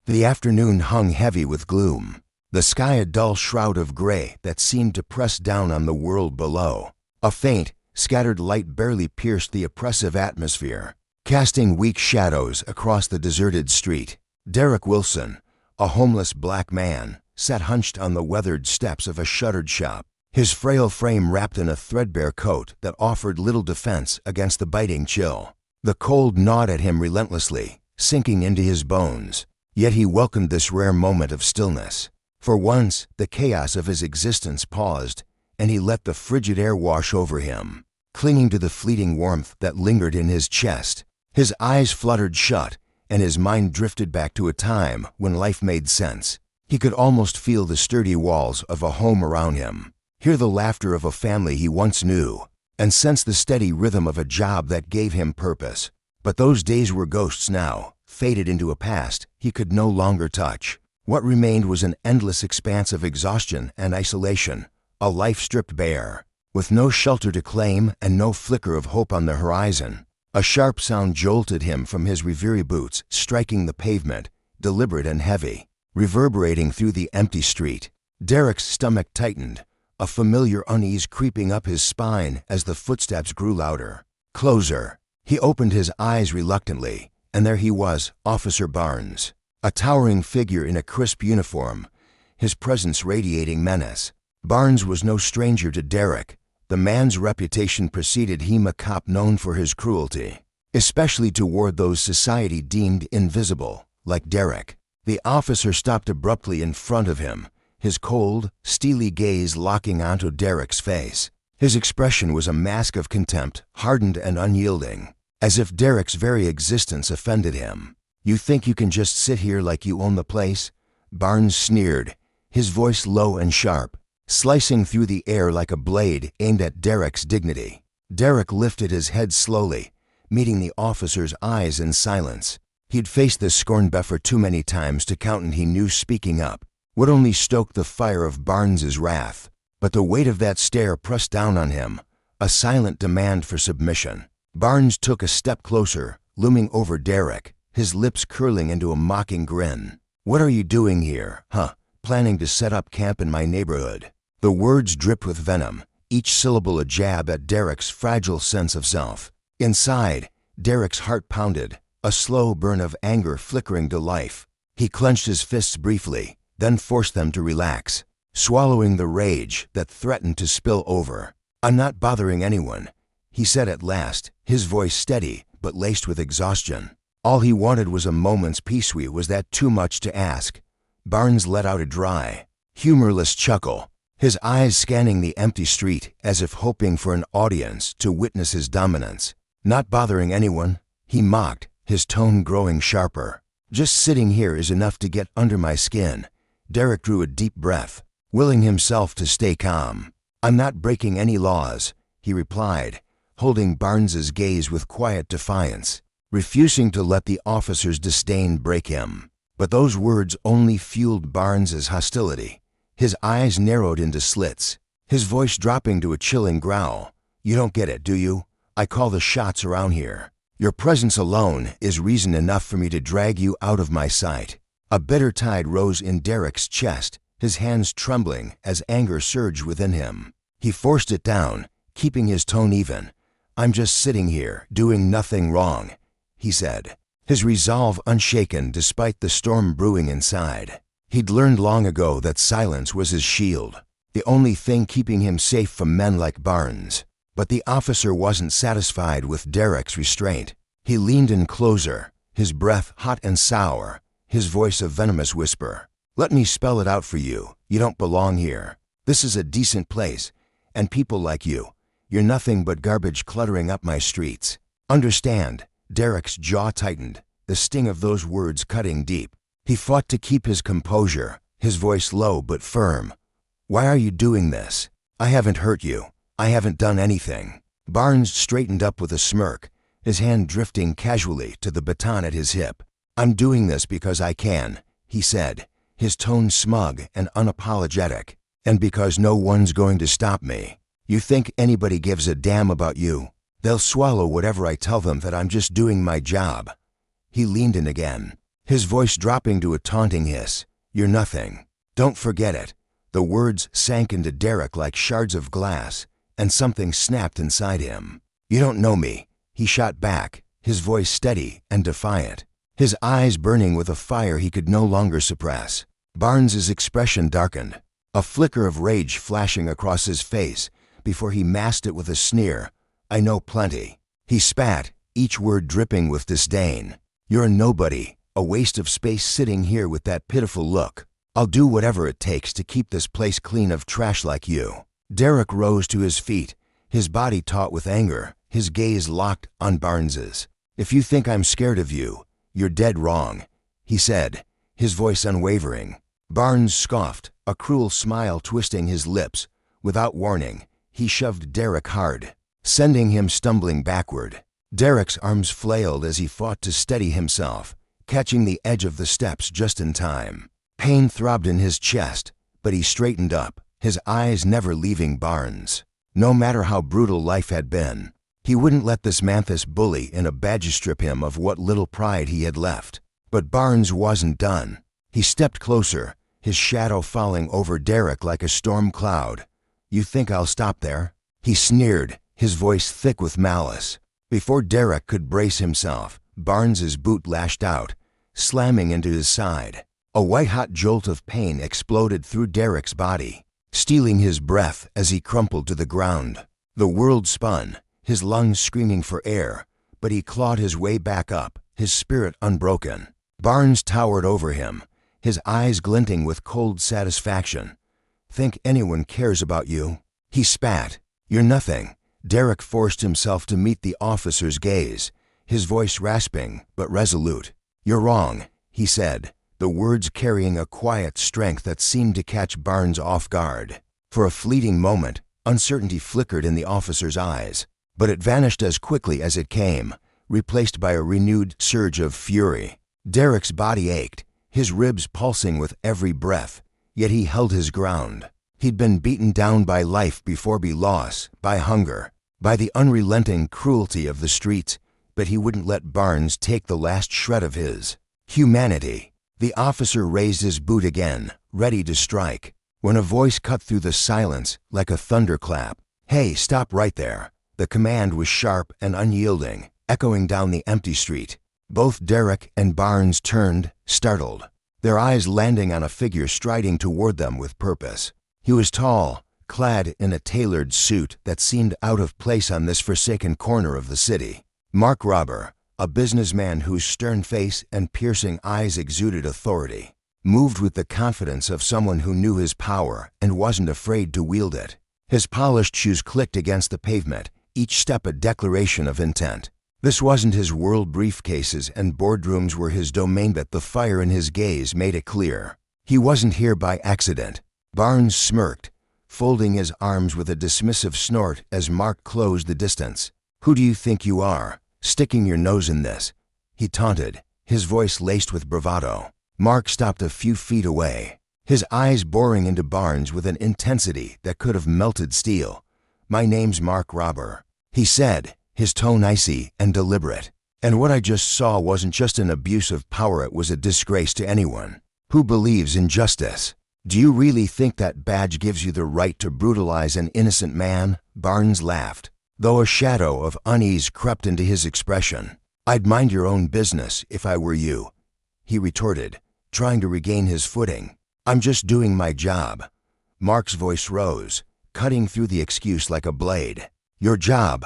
The afternoon hung heavy with gloom, the sky a dull shroud of gray that seemed to press down on the world below. A faint, scattered light barely pierced the oppressive atmosphere, casting weak shadows across the deserted street. Derek Wilson, a homeless black man, sat hunched on the weathered steps of a shuttered shop, his frail frame wrapped in a threadbare coat that offered little defense against the biting chill. The cold gnawed at him relentlessly, sinking into his bones. Yet he welcomed this rare moment of stillness. For once, the chaos of his existence paused, and he let the frigid air wash over him. Clinging to the fleeting warmth that lingered in his chest, his eyes fluttered shut, and his mind drifted back to a time when life made sense. He could almost feel the sturdy walls of a home around him, hear the laughter of a family he once knew, and sense the steady rhythm of a job that gave him purpose. But those days were ghosts now, faded into a past he could no longer touch. What remained was an endless expanse of exhaustion and isolation, a life stripped bare, with no shelter to claim and no flicker of hope on the horizon. A sharp sound jolted him from his reverie boots, striking the pavement, deliberate and heavy, reverberating through the empty street. Derek's stomach tightened, a familiar unease creeping up his spine as the footsteps grew louder. Closer. He opened his eyes reluctantly, and there he was, Officer Barnes, a towering figure in a crisp uniform, his presence radiating menace. Barnes was no stranger to Derek. The man's reputation preceded him, a cop known for his cruelty, especially toward those society deemed invisible, like Derek. The officer stopped abruptly in front of him, his cold, steely gaze locking onto Derek's face. His expression was a mask of contempt, hardened and unyielding, as if Derek's very existence offended him. "You think you can just sit here like you own the place?" Barnes sneered, his voice low and sharp, slicing through the air like a blade aimed at Derek's dignity. Derek lifted his head slowly, meeting the officer's eyes in silence. He'd faced this scorn before too many times to count, and he knew speaking up would only stoke the fire of Barnes's wrath. But the weight of that stare pressed down on him, a silent demand for submission. Barnes took a step closer, looming over Derek, his lips curling into a mocking grin. "What are you doing here, huh? Planning to set up camp in my neighborhood?" The words dripped with venom, each syllable a jab at Derek's fragile sense of self. Inside, Derek's heart pounded, a slow burn of anger flickering to life. He clenched his fists briefly, then forced them to relax, swallowing the rage that threatened to spill over. "I'm not bothering anyone," he said at last, his voice steady but laced with exhaustion. All he wanted was a moment's peace. Was that too much to ask? Barnes let out a dry, humorless chuckle, his eyes scanning the empty street as if hoping for an audience to witness his dominance. "Not bothering anyone," he mocked, his tone growing sharper. "Just sitting here is enough to get under my skin." Derek drew a deep breath, willing himself to stay calm. "I'm not breaking any laws," he replied, holding Barnes's gaze with quiet defiance, refusing to let the officer's disdain break him. But those words only fueled Barnes's hostility. His eyes narrowed into slits, his voice dropping to a chilling growl. "You don't get it, do you? I call the shots around here. Your presence alone is reason enough for me to drag you out of my sight." A bitter tide rose in Derek's chest, his hands trembling as anger surged within him. He forced it down, keeping his tone even. "I'm just sitting here, doing nothing wrong," he said, his resolve unshaken despite the storm brewing inside. He'd learned long ago that silence was his shield, the only thing keeping him safe from men like Barnes. But the officer wasn't satisfied with Derek's restraint. He leaned in closer, his breath hot and sour, his voice a venomous whisper. "Let me spell it out for you. You don't belong here. This is a decent place, and people like you. You're nothing but garbage cluttering up my streets. Understand?" Derek's jaw tightened, the sting of those words cutting deep. He fought to keep his composure, his voice low but firm. "Why are you doing this? I haven't hurt you. I haven't done anything." Barnes straightened up with a smirk, his hand drifting casually to the baton at his hip. "I'm doing this because I can," he said, his tone smug and unapologetic. "And because no one's going to stop me. You think anybody gives a damn about you? They'll swallow whatever I tell them, that I'm just doing my job." He leaned in again, his voice dropping to a taunting hiss. "You're nothing. Don't forget it." The words sank into Derek like shards of glass, and something snapped inside him. "You don't know me," he shot back, his voice steady and defiant, his eyes burning with a fire he could no longer suppress. Barnes's expression darkened, a flicker of rage flashing across his face before he masked it with a sneer. "I know plenty." He spat, each word dripping with disdain. "You're a nobody, a waste of space sitting here with that pitiful look. I'll do whatever it takes to keep this place clean of trash like you." Derek rose to his feet, his body taut with anger, his gaze locked on Barnes's. "If you think I'm scared of you, you're dead wrong," he said, his voice unwavering. Barnes scoffed, a cruel smile twisting his lips. Without warning, he shoved Derek hard, sending him stumbling backward. Derek's arms flailed as he fought to steady himself, catching the edge of the steps just in time. Pain throbbed in his chest, but he straightened up, his eyes never leaving Barnes. No matter how brutal life had been, he wouldn't let this Manthus bully in a badge strip him of what little pride he had left. But Barnes wasn't done. He stepped closer, his shadow falling over Derek like a storm cloud. "You think I'll stop there?" he sneered, his voice thick with malice. Before Derek could brace himself, Barnes's boot lashed out, slamming into his side. A white-hot jolt of pain exploded through Derek's body, stealing his breath as he crumpled to the ground. The world spun, his lungs screaming for air, but he clawed his way back up, his spirit unbroken. Barnes towered over him, his eyes glinting with cold satisfaction. "Think anyone cares about you?" he spat. "You're nothing." Derek forced himself to meet the officer's gaze, his voice rasping but resolute. "You're wrong," he said, the words carrying a quiet strength that seemed to catch Barnes off guard. For a fleeting moment, uncertainty flickered in the officer's eyes, but it vanished as quickly as it came, replaced by a renewed surge of fury. Derek's body ached, his ribs pulsing with every breath, yet he held his ground. He'd been beaten down by life before by loss, by hunger, by the unrelenting cruelty of the streets, but he wouldn't let Barnes take the last shred of his humanity. The officer raised his boot again, ready to strike, when a voice cut through the silence like a thunderclap. "Hey, stop right there." The command was sharp and unyielding, echoing down the empty street. Both Derek and Barnes turned, startled, their eyes landing on a figure striding toward them with purpose. He was tall, clad in a tailored suit that seemed out of place on this forsaken corner of the city. Mark Robber, a businessman whose stern face and piercing eyes exuded authority, moved with the confidence of someone who knew his power and wasn't afraid to wield it. His polished shoes clicked against the pavement, each step a declaration of intent. This wasn't his world. Briefcases and boardrooms were his domain, but the fire in his gaze made it clear. He wasn't here by accident. Barnes smirked, folding his arms with a dismissive snort as Mark closed the distance. "Who do you think you are, sticking your nose in this?" he taunted, his voice laced with bravado. Mark stopped a few feet away, his eyes boring into Barnes with an intensity that could have melted steel. "My name's Mark Robber," he said, his tone icy and deliberate. "And what I just saw wasn't just an abuse of power, it was a disgrace to anyone who believes in justice." "Do you really think that badge gives you the right to brutalize an innocent man?" Barnes laughed, though a shadow of unease crept into his expression. "I'd mind your own business if I were you," he retorted, trying to regain his footing. "I'm just doing my job." Mark's voice rose, cutting through the excuse like a blade. Your job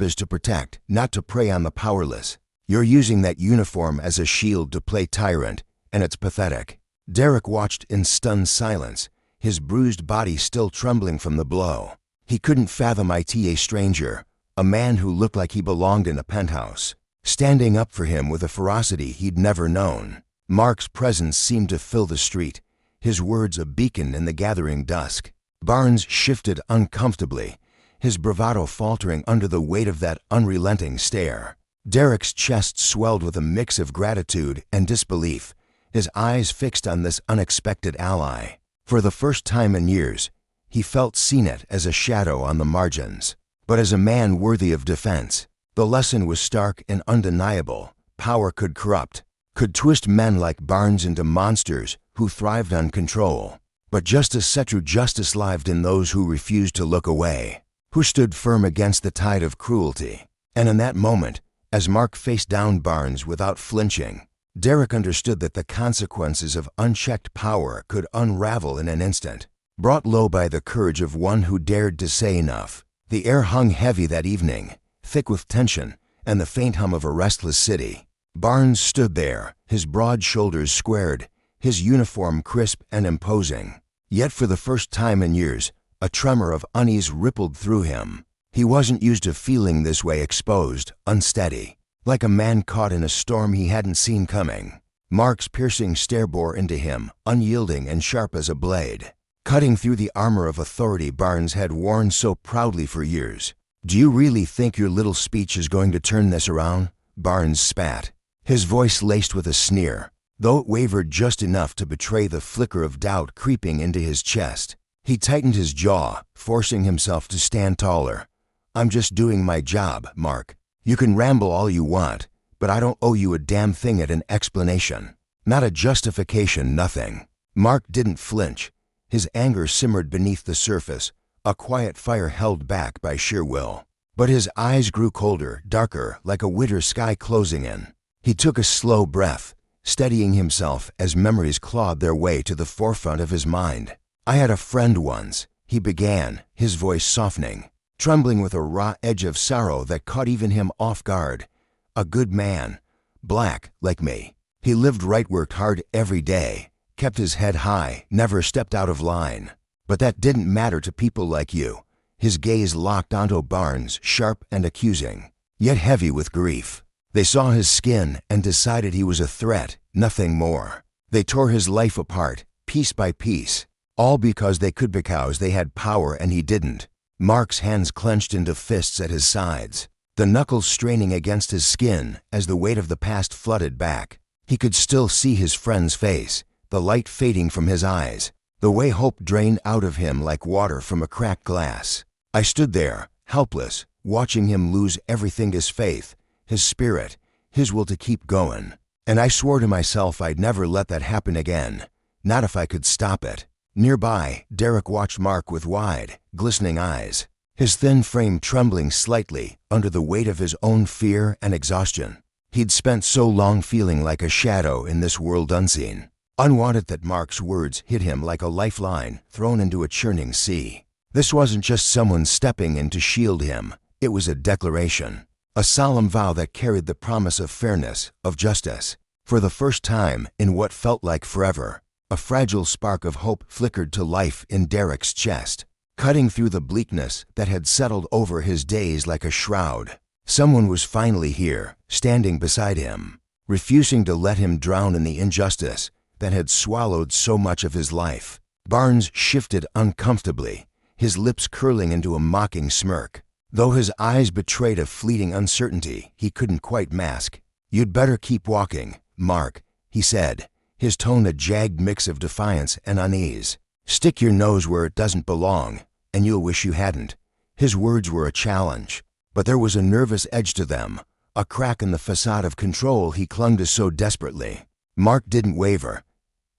is to protect, not to prey on the powerless. You're using that uniform as a shield to play tyrant, and it's pathetic." Derek watched in stunned silence, his bruised body still trembling from the blow. He couldn't fathom a stranger, a man who looked like he belonged in a penthouse, standing up for him with a ferocity he'd never known. Mark's presence seemed to fill the street, his words a beacon in the gathering dusk. Barnes shifted uncomfortably, his bravado faltering under the weight of that unrelenting stare. Derek's chest swelled with a mix of gratitude and disbelief, his eyes fixed on this unexpected ally. For the first time in years, he felt seen it as a shadow on the margins, but as a man worthy of defense. The lesson was stark and undeniable. Power could corrupt, could twist men like Barnes into monsters who thrived on control. But justice set true justice lived in those who refused to look away, who stood firm against the tide of cruelty. And in that moment, as Mark faced down Barnes without flinching, Derek understood that the consequences of unchecked power could unravel in an instant. Brought low by the courage of one who dared to say enough, the air hung heavy that evening, thick with tension and the faint hum of a restless city. Barnes stood there, his broad shoulders squared, his uniform crisp and imposing. Yet for the first time in years, a tremor of unease rippled through him. He wasn't used to feeling this way, exposed, unsteady, like a man caught in a storm he hadn't seen coming. Mark's piercing stare bore into him, unyielding and sharp as a blade, cutting through the armor of authority Barnes had worn so proudly for years. "Do you really think your little speech is going to turn this around?" Barnes spat, his voice laced with a sneer, though it wavered just enough to betray the flicker of doubt creeping into his chest. He tightened his jaw, forcing himself to stand taller. "I'm just doing my job, Mark. You can ramble all you want, but I don't owe you a damn thing at an explanation. Not a justification, nothing." Mark didn't flinch. His anger simmered beneath the surface, a quiet fire held back by sheer will. But his eyes grew colder, darker, like a winter sky closing in. He took a slow breath, steadying himself as memories clawed their way to the forefront of his mind. "I had a friend once," he began, his voice softening, trembling with a raw edge of sorrow that caught even him off guard. "A good man, black, like me. He lived right, worked hard every day, kept his head high, never stepped out of line. But that didn't matter to people like you." His gaze locked onto Barnes, sharp and accusing, yet heavy with grief. They saw his skin and decided he was a threat, nothing more. They tore his life apart, piece by piece, all because they had power and he didn't. Mark's hands clenched into fists at his sides, the knuckles straining against his skin as the weight of the past flooded back. He could still see his friend's face, the light fading from his eyes, the way hope drained out of him like water from a cracked glass. I stood there, helpless, watching him lose everything: his faith, his spirit, his will to keep going. And I swore to myself I'd never let that happen again, not if I could stop it. Nearby, Derek watched Mark with wide, glistening eyes, his thin frame trembling slightly under the weight of his own fear and exhaustion. He'd spent so long feeling like a shadow in this world unseen, unwanted, that Mark's words hit him like a lifeline thrown into a churning sea. This wasn't just someone stepping in to shield him. It was a declaration, a solemn vow that carried the promise of fairness, of justice. For the first time in what felt like forever, a fragile spark of hope flickered to life in Derek's chest, cutting through the bleakness that had settled over his days like a shroud. Someone was finally here, standing beside him, refusing to let him drown in the injustice that had swallowed so much of his life. Barnes shifted uncomfortably, his lips curling into a mocking smirk, though his eyes betrayed a fleeting uncertainty he couldn't quite mask. "You'd better keep walking, Mark," he said, his tone a jagged mix of defiance and unease. "Stick your nose where it doesn't belong, and you'll wish you hadn't." His words were a challenge, but there was a nervous edge to them, a crack in the facade of control he clung to so desperately. Mark didn't waver.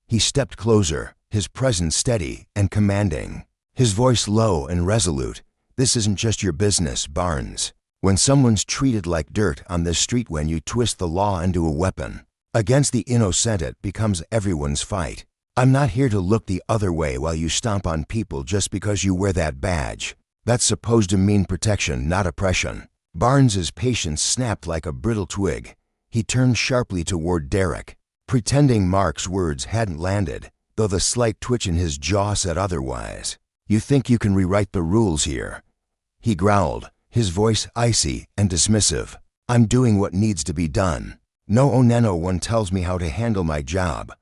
He stepped closer, his presence steady and commanding, his voice low and resolute. "This isn't just your business, Barnes. When someone's treated like dirt on this street, when you twist the law into a weapon against the innocent, it becomes everyone's fight. I'm not here to look the other way while you stomp on people just because you wear that badge. That's supposed to mean protection, not oppression." Barnes's patience snapped like a brittle twig. He turned sharply toward Derek, pretending Mark's words hadn't landed, though the slight twitch in his jaw said otherwise. "You think you can rewrite the rules here?" he growled, his voice icy and dismissive. "I'm doing what needs to be done. No one tells me how to handle my job."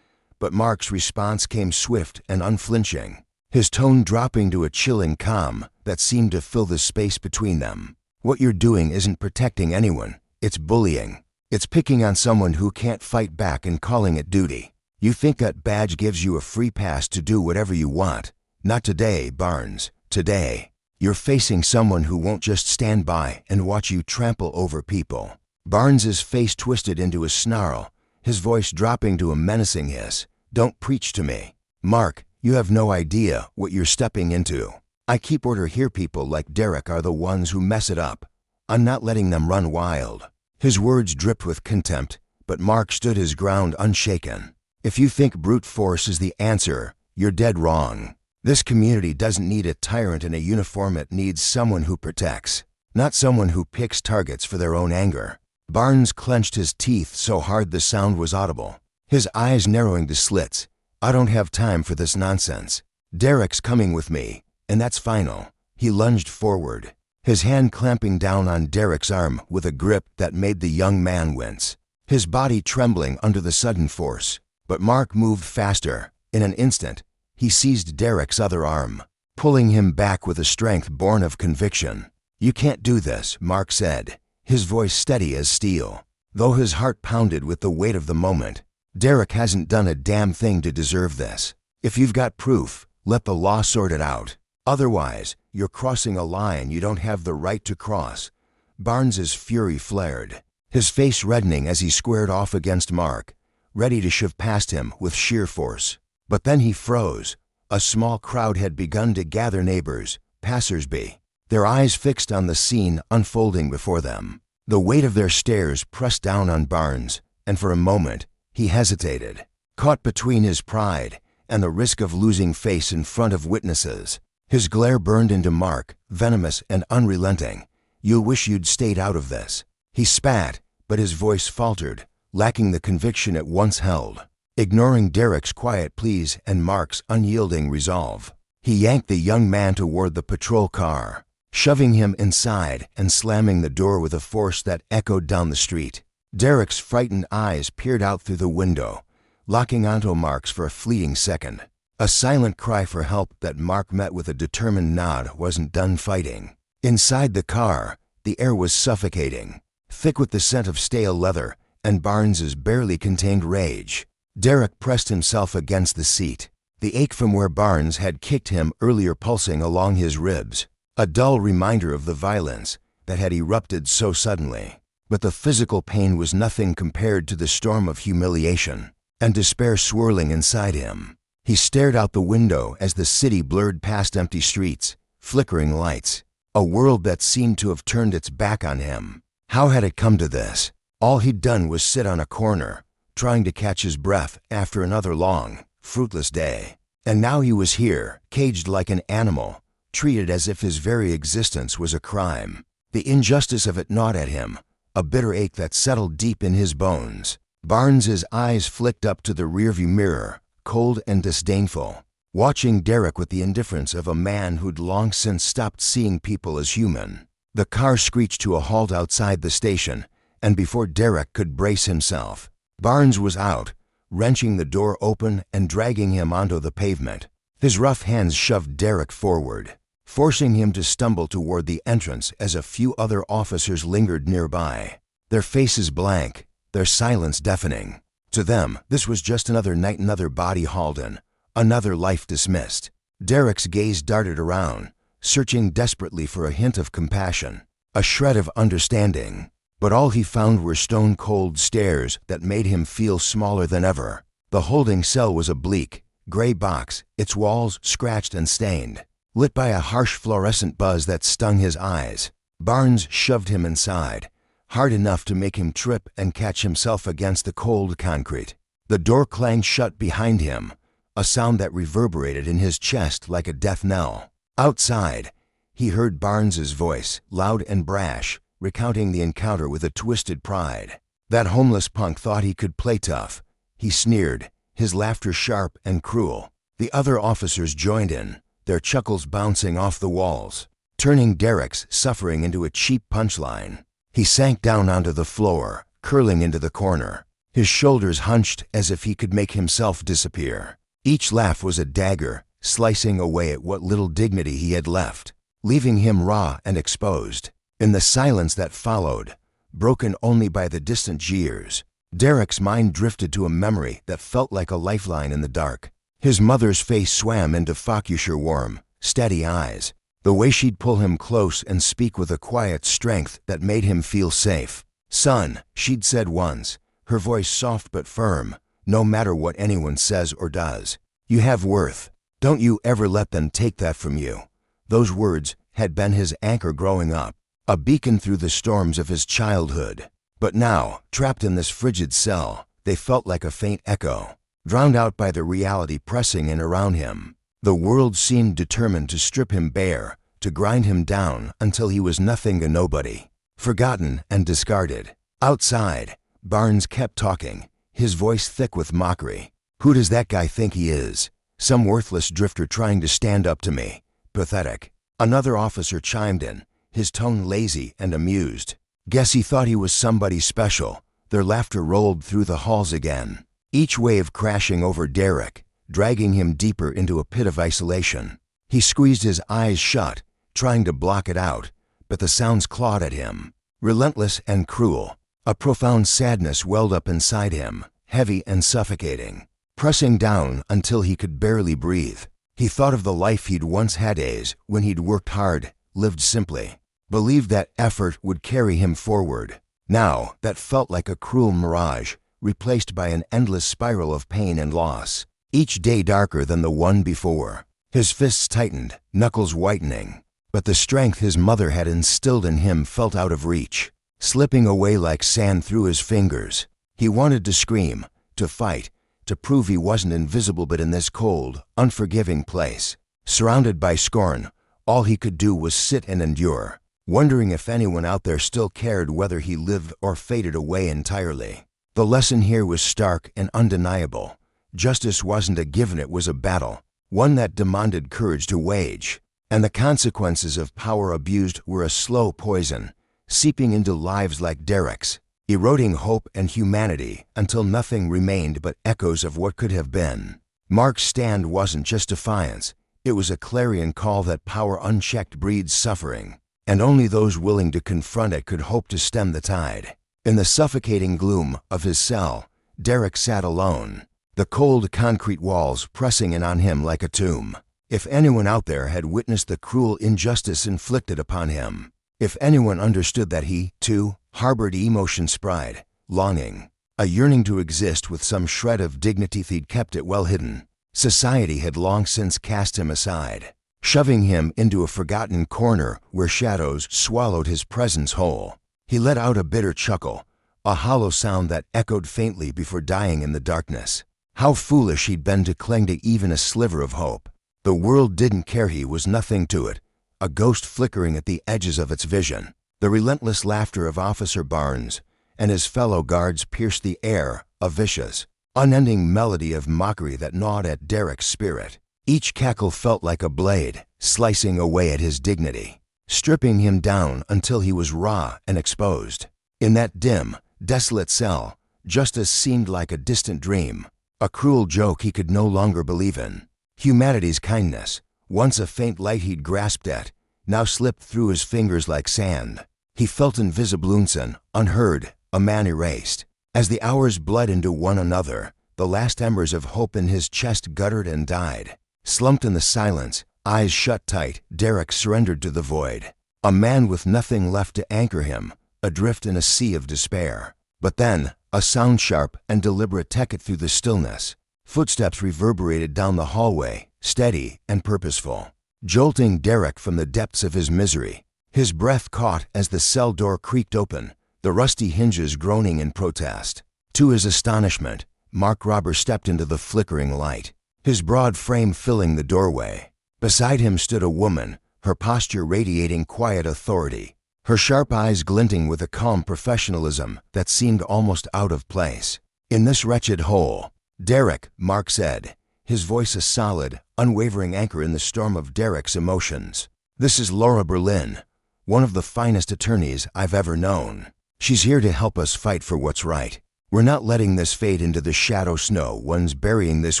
But Mark's response came swift and unflinching, his tone dropping to a chilling calm that seemed to fill the space between them. "What you're doing isn't protecting anyone. It's bullying. It's picking on someone who can't fight back and calling it duty. You think that badge gives you a free pass to do whatever you want? Not today, Barnes. Today, you're facing someone who won't just stand by and watch you trample over people." Barnes's face twisted into a snarl, his voice dropping to a menacing hiss. "Don't preach to me. Mark, you have no idea what you're stepping into. I keep order here. People like Derek are the ones who mess it up. I'm not letting them run wild." His words dripped with contempt, but Mark stood his ground unshaken. "If you think brute force is the answer, you're dead wrong. This community doesn't need a tyrant in a uniform. It needs someone who protects, not someone who picks targets for their own anger." Barnes clenched his teeth so hard the sound was audible, his eyes narrowing to slits. "I don't have time for this nonsense. Derek's coming with me, and that's final." He lunged forward, his hand clamping down on Derek's arm with a grip that made the young man wince, his body trembling under the sudden force. But Mark moved faster. In an instant, he seized Derek's other arm, pulling him back with a strength born of conviction. "You can't do this," Mark said, his voice steady as steel, though his heart pounded with the weight of the moment. "Derek hasn't done a damn thing to deserve this. If you've got proof, let the law sort it out. Otherwise, you're crossing a line you don't have the right to cross." Barnes's fury flared, his face reddening as he squared off against Mark, ready to shove past him with sheer force. But then he froze. A small crowd had begun to gather, neighbors, passers-by, their eyes fixed on the scene unfolding before them. The weight of their stares pressed down on Barnes, and for a moment, he hesitated, caught between his pride and the risk of losing face in front of witnesses. His glare burned into Mark, venomous and unrelenting. "You'll wish you'd stayed out of this." He spat, but his voice faltered, lacking the conviction it once held. Ignoring Derek's quiet pleas and Mark's unyielding resolve, he yanked the young man toward the patrol car, shoving him inside and slamming the door with a force that echoed down the street. Derek's frightened eyes peered out through the window, locking onto Mark's for a fleeting second. A silent cry for help that Mark met with a determined nod wasn't done fighting. Inside the car, the air was suffocating, thick with the scent of stale leather and Barnes's barely contained rage. Derek pressed himself against the seat, the ache from where Barnes had kicked him earlier pulsing along his ribs, a dull reminder of the violence that had erupted so suddenly. But the physical pain was nothing compared to the storm of humiliation and despair swirling inside him. He stared out the window as the city blurred past empty streets, flickering lights, a world that seemed to have turned its back on him. How had it come to this? All he'd done was sit on a corner, trying to catch his breath after another long, fruitless day. And now he was here, caged like an animal, treated as if his very existence was a crime. The injustice of it gnawed at him, a bitter ache that settled deep in his bones. Barnes's eyes flicked up to the rearview mirror, cold and disdainful, watching Derek with the indifference of a man who'd long since stopped seeing people as human. The car screeched to a halt outside the station, and before Derek could brace himself, Barnes was out, wrenching the door open and dragging him onto the pavement. His rough hands shoved Derek forward, forcing him to stumble toward the entrance as a few other officers lingered nearby, their faces blank, their silence deafening. To them, this was just another night, another body hauled in, another life dismissed. Derek's gaze darted around, searching desperately for a hint of compassion, a shred of understanding. But all he found were stone-cold stares that made him feel smaller than ever. The holding cell was a bleak, gray box, its walls scratched and stained, lit by a harsh fluorescent buzz that stung his eyes. Barnes shoved him inside, hard enough to make him trip and catch himself against the cold concrete. The door clanged shut behind him, a sound that reverberated in his chest like a death knell. Outside, he heard Barnes's voice, loud and brash, recounting the encounter with a twisted pride. That homeless punk thought he could play tough. He sneered, his laughter sharp and cruel. The other officers joined in, their chuckles bouncing off the walls, turning Derek's suffering into a cheap punchline. He sank down onto the floor, curling into the corner, his shoulders hunched as if he could make himself disappear. Each laugh was a dagger, slicing away at what little dignity he had left, leaving him raw and exposed. In the silence that followed, broken only by the distant jeers, Derek's mind drifted to a memory that felt like a lifeline in the dark. His mother's face swam into Focusher warm, steady eyes, the way she'd pull him close and speak with a quiet strength that made him feel safe. "Son," she'd said once, her voice soft but firm. "No matter what anyone says or does, you have worth. Don't you ever let them take that from you." Those words had been his anchor growing up, a beacon through the storms of his childhood. But now, trapped in this frigid cell, they felt like a faint echo, drowned out by the reality pressing in around him. The world seemed determined to strip him bare, to grind him down until he was nothing and nobody, forgotten and discarded. Outside, Barnes kept talking, his voice thick with mockery. "Who does that guy think he is? Some worthless drifter trying to stand up to me. Pathetic." Another officer chimed in, his tone lazy and amused. "Guess he thought he was somebody special." Their laughter rolled through the halls again, each wave crashing over Derek, dragging him deeper into a pit of isolation. He squeezed his eyes shut, trying to block it out, but the sounds clawed at him, relentless and cruel. A profound sadness welled up inside him, heavy and suffocating, pressing down until he could barely breathe. He thought of the life he'd once had, days when he'd worked hard, lived simply, believed that effort would carry him forward. Now, that felt like a cruel mirage, replaced by an endless spiral of pain and loss, each day darker than the one before. His fists tightened, knuckles whitening, but the strength his mother had instilled in him felt out of reach, slipping away like sand through his fingers. He wanted to scream, to fight, to prove he wasn't invisible, but in this cold, unforgiving place, surrounded by scorn, all he could do was sit and endure, wondering if anyone out there still cared whether he lived or faded away entirely. The lesson here was stark and undeniable. Justice wasn't a given, it was a battle, one that demanded courage to wage, and the consequences of power abused were a slow poison, seeping into lives like Derek's, eroding hope and humanity until nothing remained but echoes of what could have been. Mark's stand wasn't just defiance, it was a clarion call that power unchecked breeds suffering, and only those willing to confront it could hope to stem the tide. In the suffocating gloom of his cell, Derek sat alone, the cold concrete walls pressing in on him like a tomb. If anyone out there had witnessed the cruel injustice inflicted upon him, if anyone understood that he, too, harbored emotions, pride, longing, a yearning to exist with some shred of dignity, he'd kept it well hidden. Society had long since cast him aside, shoving him into a forgotten corner where shadows swallowed his presence whole. He let out a bitter chuckle, a hollow sound that echoed faintly before dying in the darkness. How foolish he'd been to cling to even a sliver of hope. The world didn't care, he was nothing to it, a ghost flickering at the edges of its vision. The relentless laughter of Officer Barnes and his fellow guards pierced the air, a vicious, unending melody of mockery that gnawed at Derek's spirit. Each cackle felt like a blade, slicing away at his dignity, stripping him down until he was raw and exposed. In that dim, desolate cell, justice seemed like a distant dream, a cruel joke he could no longer believe in. Humanity's kindness, once a faint light he'd grasped at, now slipped through his fingers like sand. He felt invisible, unheard, a man erased. As the hours bled into one another, the last embers of hope in his chest guttered and died. Slumped in the silence, eyes shut tight, Derek surrendered to the void. A man with nothing left to anchor him, adrift in a sea of despair. But then, a sound sharp and deliberate echoed through the stillness. Footsteps reverberated down the hallway, steady and purposeful, jolting Derek from the depths of his misery. His breath caught as the cell door creaked open, the rusty hinges groaning in protest. To his astonishment, Mark Roberts stepped into the flickering light, his broad frame filling the doorway. Beside him stood a woman, her posture radiating quiet authority, her sharp eyes glinting with a calm professionalism that seemed almost out of place. "In this wretched hole, Derek," Mark said, his voice a solid, unwavering anchor in the storm of Derek's emotions. "This is Laura Berlin, one of the finest attorneys I've ever known. She's here to help us fight for what's right. We're not letting this fade into the shadow snow. One's burying this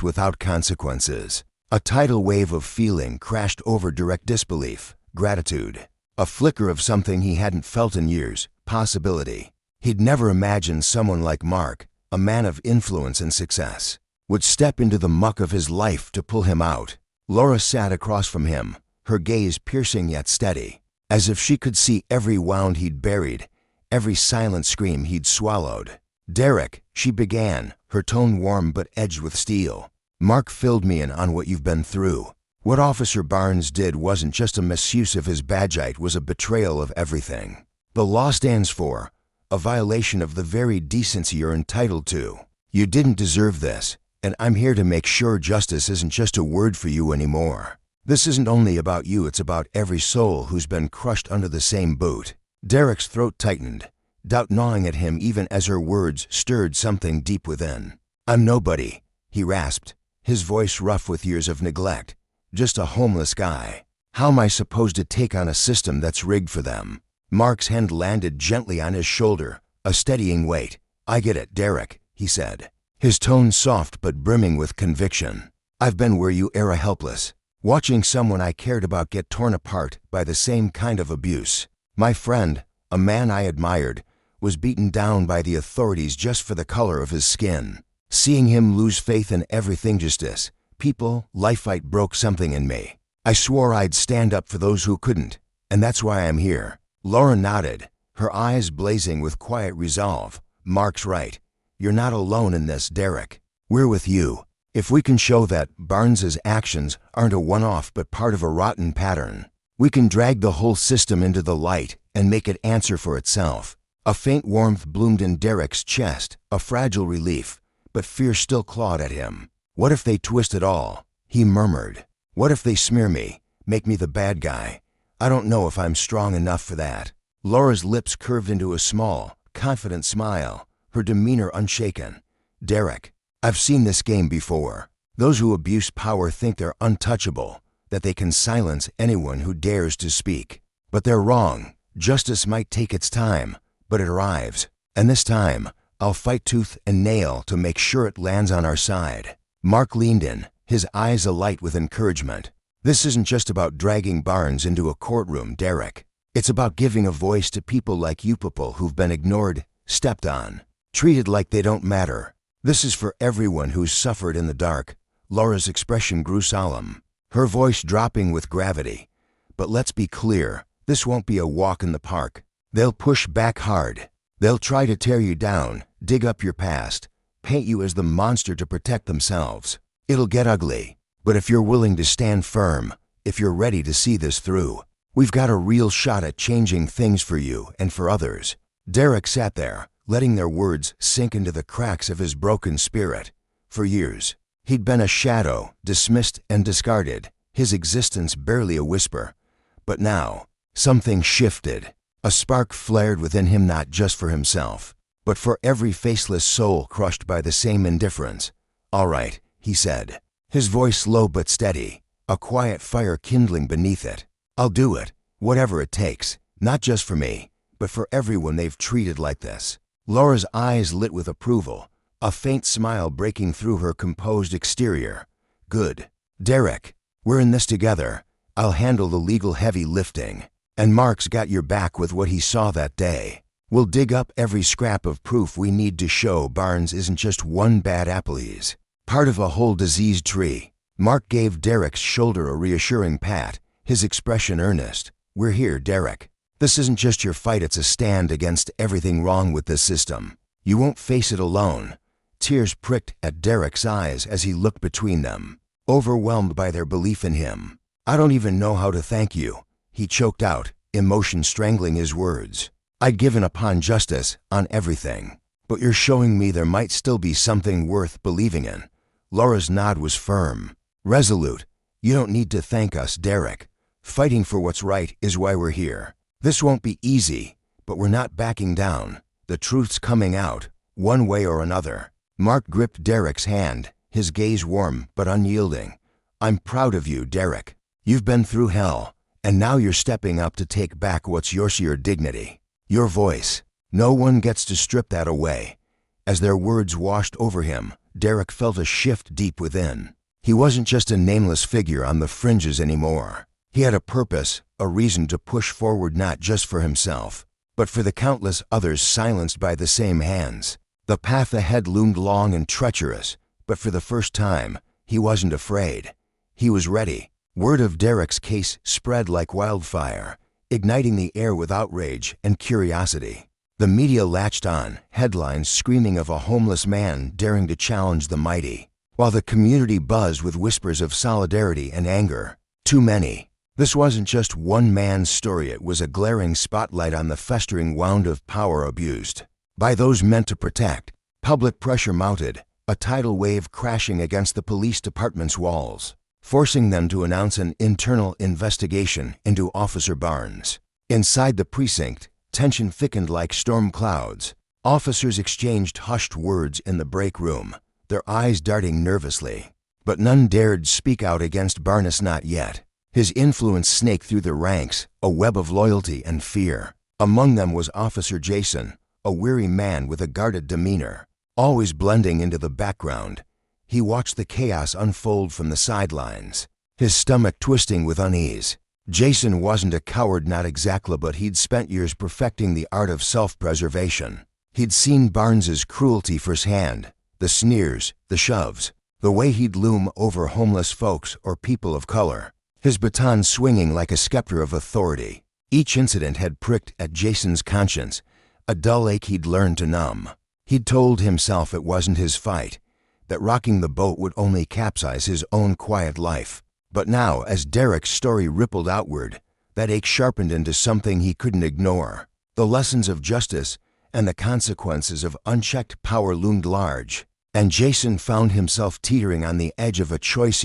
without consequences." A tidal wave of feeling crashed over direct disbelief, gratitude, a flicker of something he hadn't felt in years, possibility. He'd never imagined someone like Mark, a man of influence and success, would step into the muck of his life to pull him out. Laura sat across from him, her gaze piercing yet steady, as if she could see every wound he'd buried, every silent scream he'd swallowed. "Derek," she began, her tone warm but edged with steel. "Mark filled me in on what you've been through. What Officer Barnes did wasn't just a misuse of his badge, it was a betrayal of everything the law stands for, a violation of the very decency you're entitled to. You didn't deserve this, and I'm here to make sure justice isn't just a word for you anymore. This isn't only about you, it's about every soul who's been crushed under the same boot." Derek's throat tightened, doubt gnawing at him even as her words stirred something deep within. "I'm nobody," he rasped, his voice rough with years of neglect. "Just a homeless guy. How am I supposed to take on a system that's rigged for them?" Mark's hand landed gently on his shoulder, a steadying weight. "I get it, Derek," he said, his tone soft but brimming with conviction. "I've been where you are, helpless, watching someone I cared about get torn apart by the same kind of abuse. My friend, a man I admired, was beaten down by the authorities just for the color of his skin. Seeing him lose faith in everything, justice, people, life fight broke something in me. I swore I'd stand up for those who couldn't, and that's why I'm here." Laura nodded, her eyes blazing with quiet resolve. "Mark's right. You're not alone in this, Derek. We're with you. If we can show that Barnes's actions aren't a one-off but part of a rotten pattern, we can drag the whole system into the light and make it answer for itself." A faint warmth bloomed in Derek's chest, a fragile relief, but fear still clawed at him. "What if they twist it all?" he murmured. "What if they smear me, make me the bad guy? I don't know if I'm strong enough for that." Laura's lips curved into a small, confident smile, her demeanor unshaken. "Derek, I've seen this game before. Those who abuse power think they're untouchable, that they can silence anyone who dares to speak. But they're wrong. Justice might take its time, but it arrives. And this time, I'll fight tooth and nail to make sure it lands on our side." Mark leaned in, his eyes alight with encouragement. "This isn't just about dragging Barnes into a courtroom, Derek. It's about giving a voice to people like you people who've been ignored, stepped on, treated like they don't matter. This is for everyone who's suffered in the dark." Laura's expression grew solemn, her voice dropping with gravity. "But let's be clear, this won't be a walk in the park. They'll push back hard. They'll try to tear you down, dig up your past, paint you as the monster to protect themselves. It'll get ugly. But if you're willing to stand firm, if you're ready to see this through, we've got a real shot at changing things for you and for others." Derek sat there, letting their words sink into the cracks of his broken spirit. For years, he'd been a shadow, dismissed and discarded, his existence barely a whisper. But now, something shifted. A spark flared within him, not just for himself, but for every faceless soul crushed by the same indifference. "All right," he said, his voice low but steady, a quiet fire kindling beneath it. "I'll do it, whatever it takes, not just for me, but for everyone they've treated like this." Laura's eyes lit with approval, a faint smile breaking through her composed exterior. "Good. Derek, we're in this together. I'll handle the legal heavy lifting. And Mark's got your back with what he saw that day. We'll dig up every scrap of proof we need to show Barnes isn't just one bad apple, he's part of a whole diseased tree." Mark gave Derek's shoulder a reassuring pat, his expression earnest. "We're here, Derek. This isn't just your fight, it's a stand against everything wrong with this system. You won't face it alone." Tears pricked at Derek's eyes as he looked between them, overwhelmed by their belief in him. "I don't even know how to thank you," he choked out, emotion strangling his words. "I'd given up on justice, on everything. But you're showing me there might still be something worth believing in." Laura's nod was firm, resolute. "You don't need to thank us, Derek. Fighting for what's right is why we're here. This won't be easy, but we're not backing down. The truth's coming out, one way or another." Mark gripped Derek's hand, his gaze warm but unyielding. "I'm proud of you, Derek. You've been through hell, and now you're stepping up to take back what's yours, your dignity, your voice. No one gets to strip that away." As their words washed over him, Derek felt a shift deep within. He wasn't just a nameless figure on the fringes anymore. He had a purpose, a reason to push forward, not just for himself, but for the countless others silenced by the same hands. The path ahead loomed long and treacherous, but for the first time, he wasn't afraid. He was ready. Word of Derek's case spread like wildfire, igniting the air with outrage and curiosity. The media latched on, headlines screaming of a homeless man daring to challenge the mighty, while the community buzzed with whispers of solidarity and anger. Too many. This wasn't just one man's story, it was a glaring spotlight on the festering wound of power abused by those meant to protect. Public pressure mounted, a tidal wave crashing against the police department's walls, forcing them to announce an internal investigation into Officer Barnes. Inside the precinct, tension thickened like storm clouds. Officers exchanged hushed words in the break room, their eyes darting nervously. But none dared speak out against Barnes, not yet. His influence snaked through the ranks, a web of loyalty and fear. Among them was Officer Jason, a weary man with a guarded demeanor. Always blending into the background, he watched the chaos unfold from the sidelines, his stomach twisting with unease. Jason wasn't a coward, not exactly, but he'd spent years perfecting the art of self-preservation. He'd seen Barnes's cruelty firsthand, the sneers, the shoves, the way he'd loom over homeless folks or people of color, his baton swinging like a scepter of authority. Each incident had pricked at Jason's conscience, a dull ache he'd learned to numb. He'd told himself it wasn't his fight, that rocking the boat would only capsize his own quiet life. But now, as Derek's story rippled outward, that ache sharpened into something he couldn't ignore. The lessons of justice and the consequences of unchecked power loomed large, and Jason found himself teetering on the edge of a choice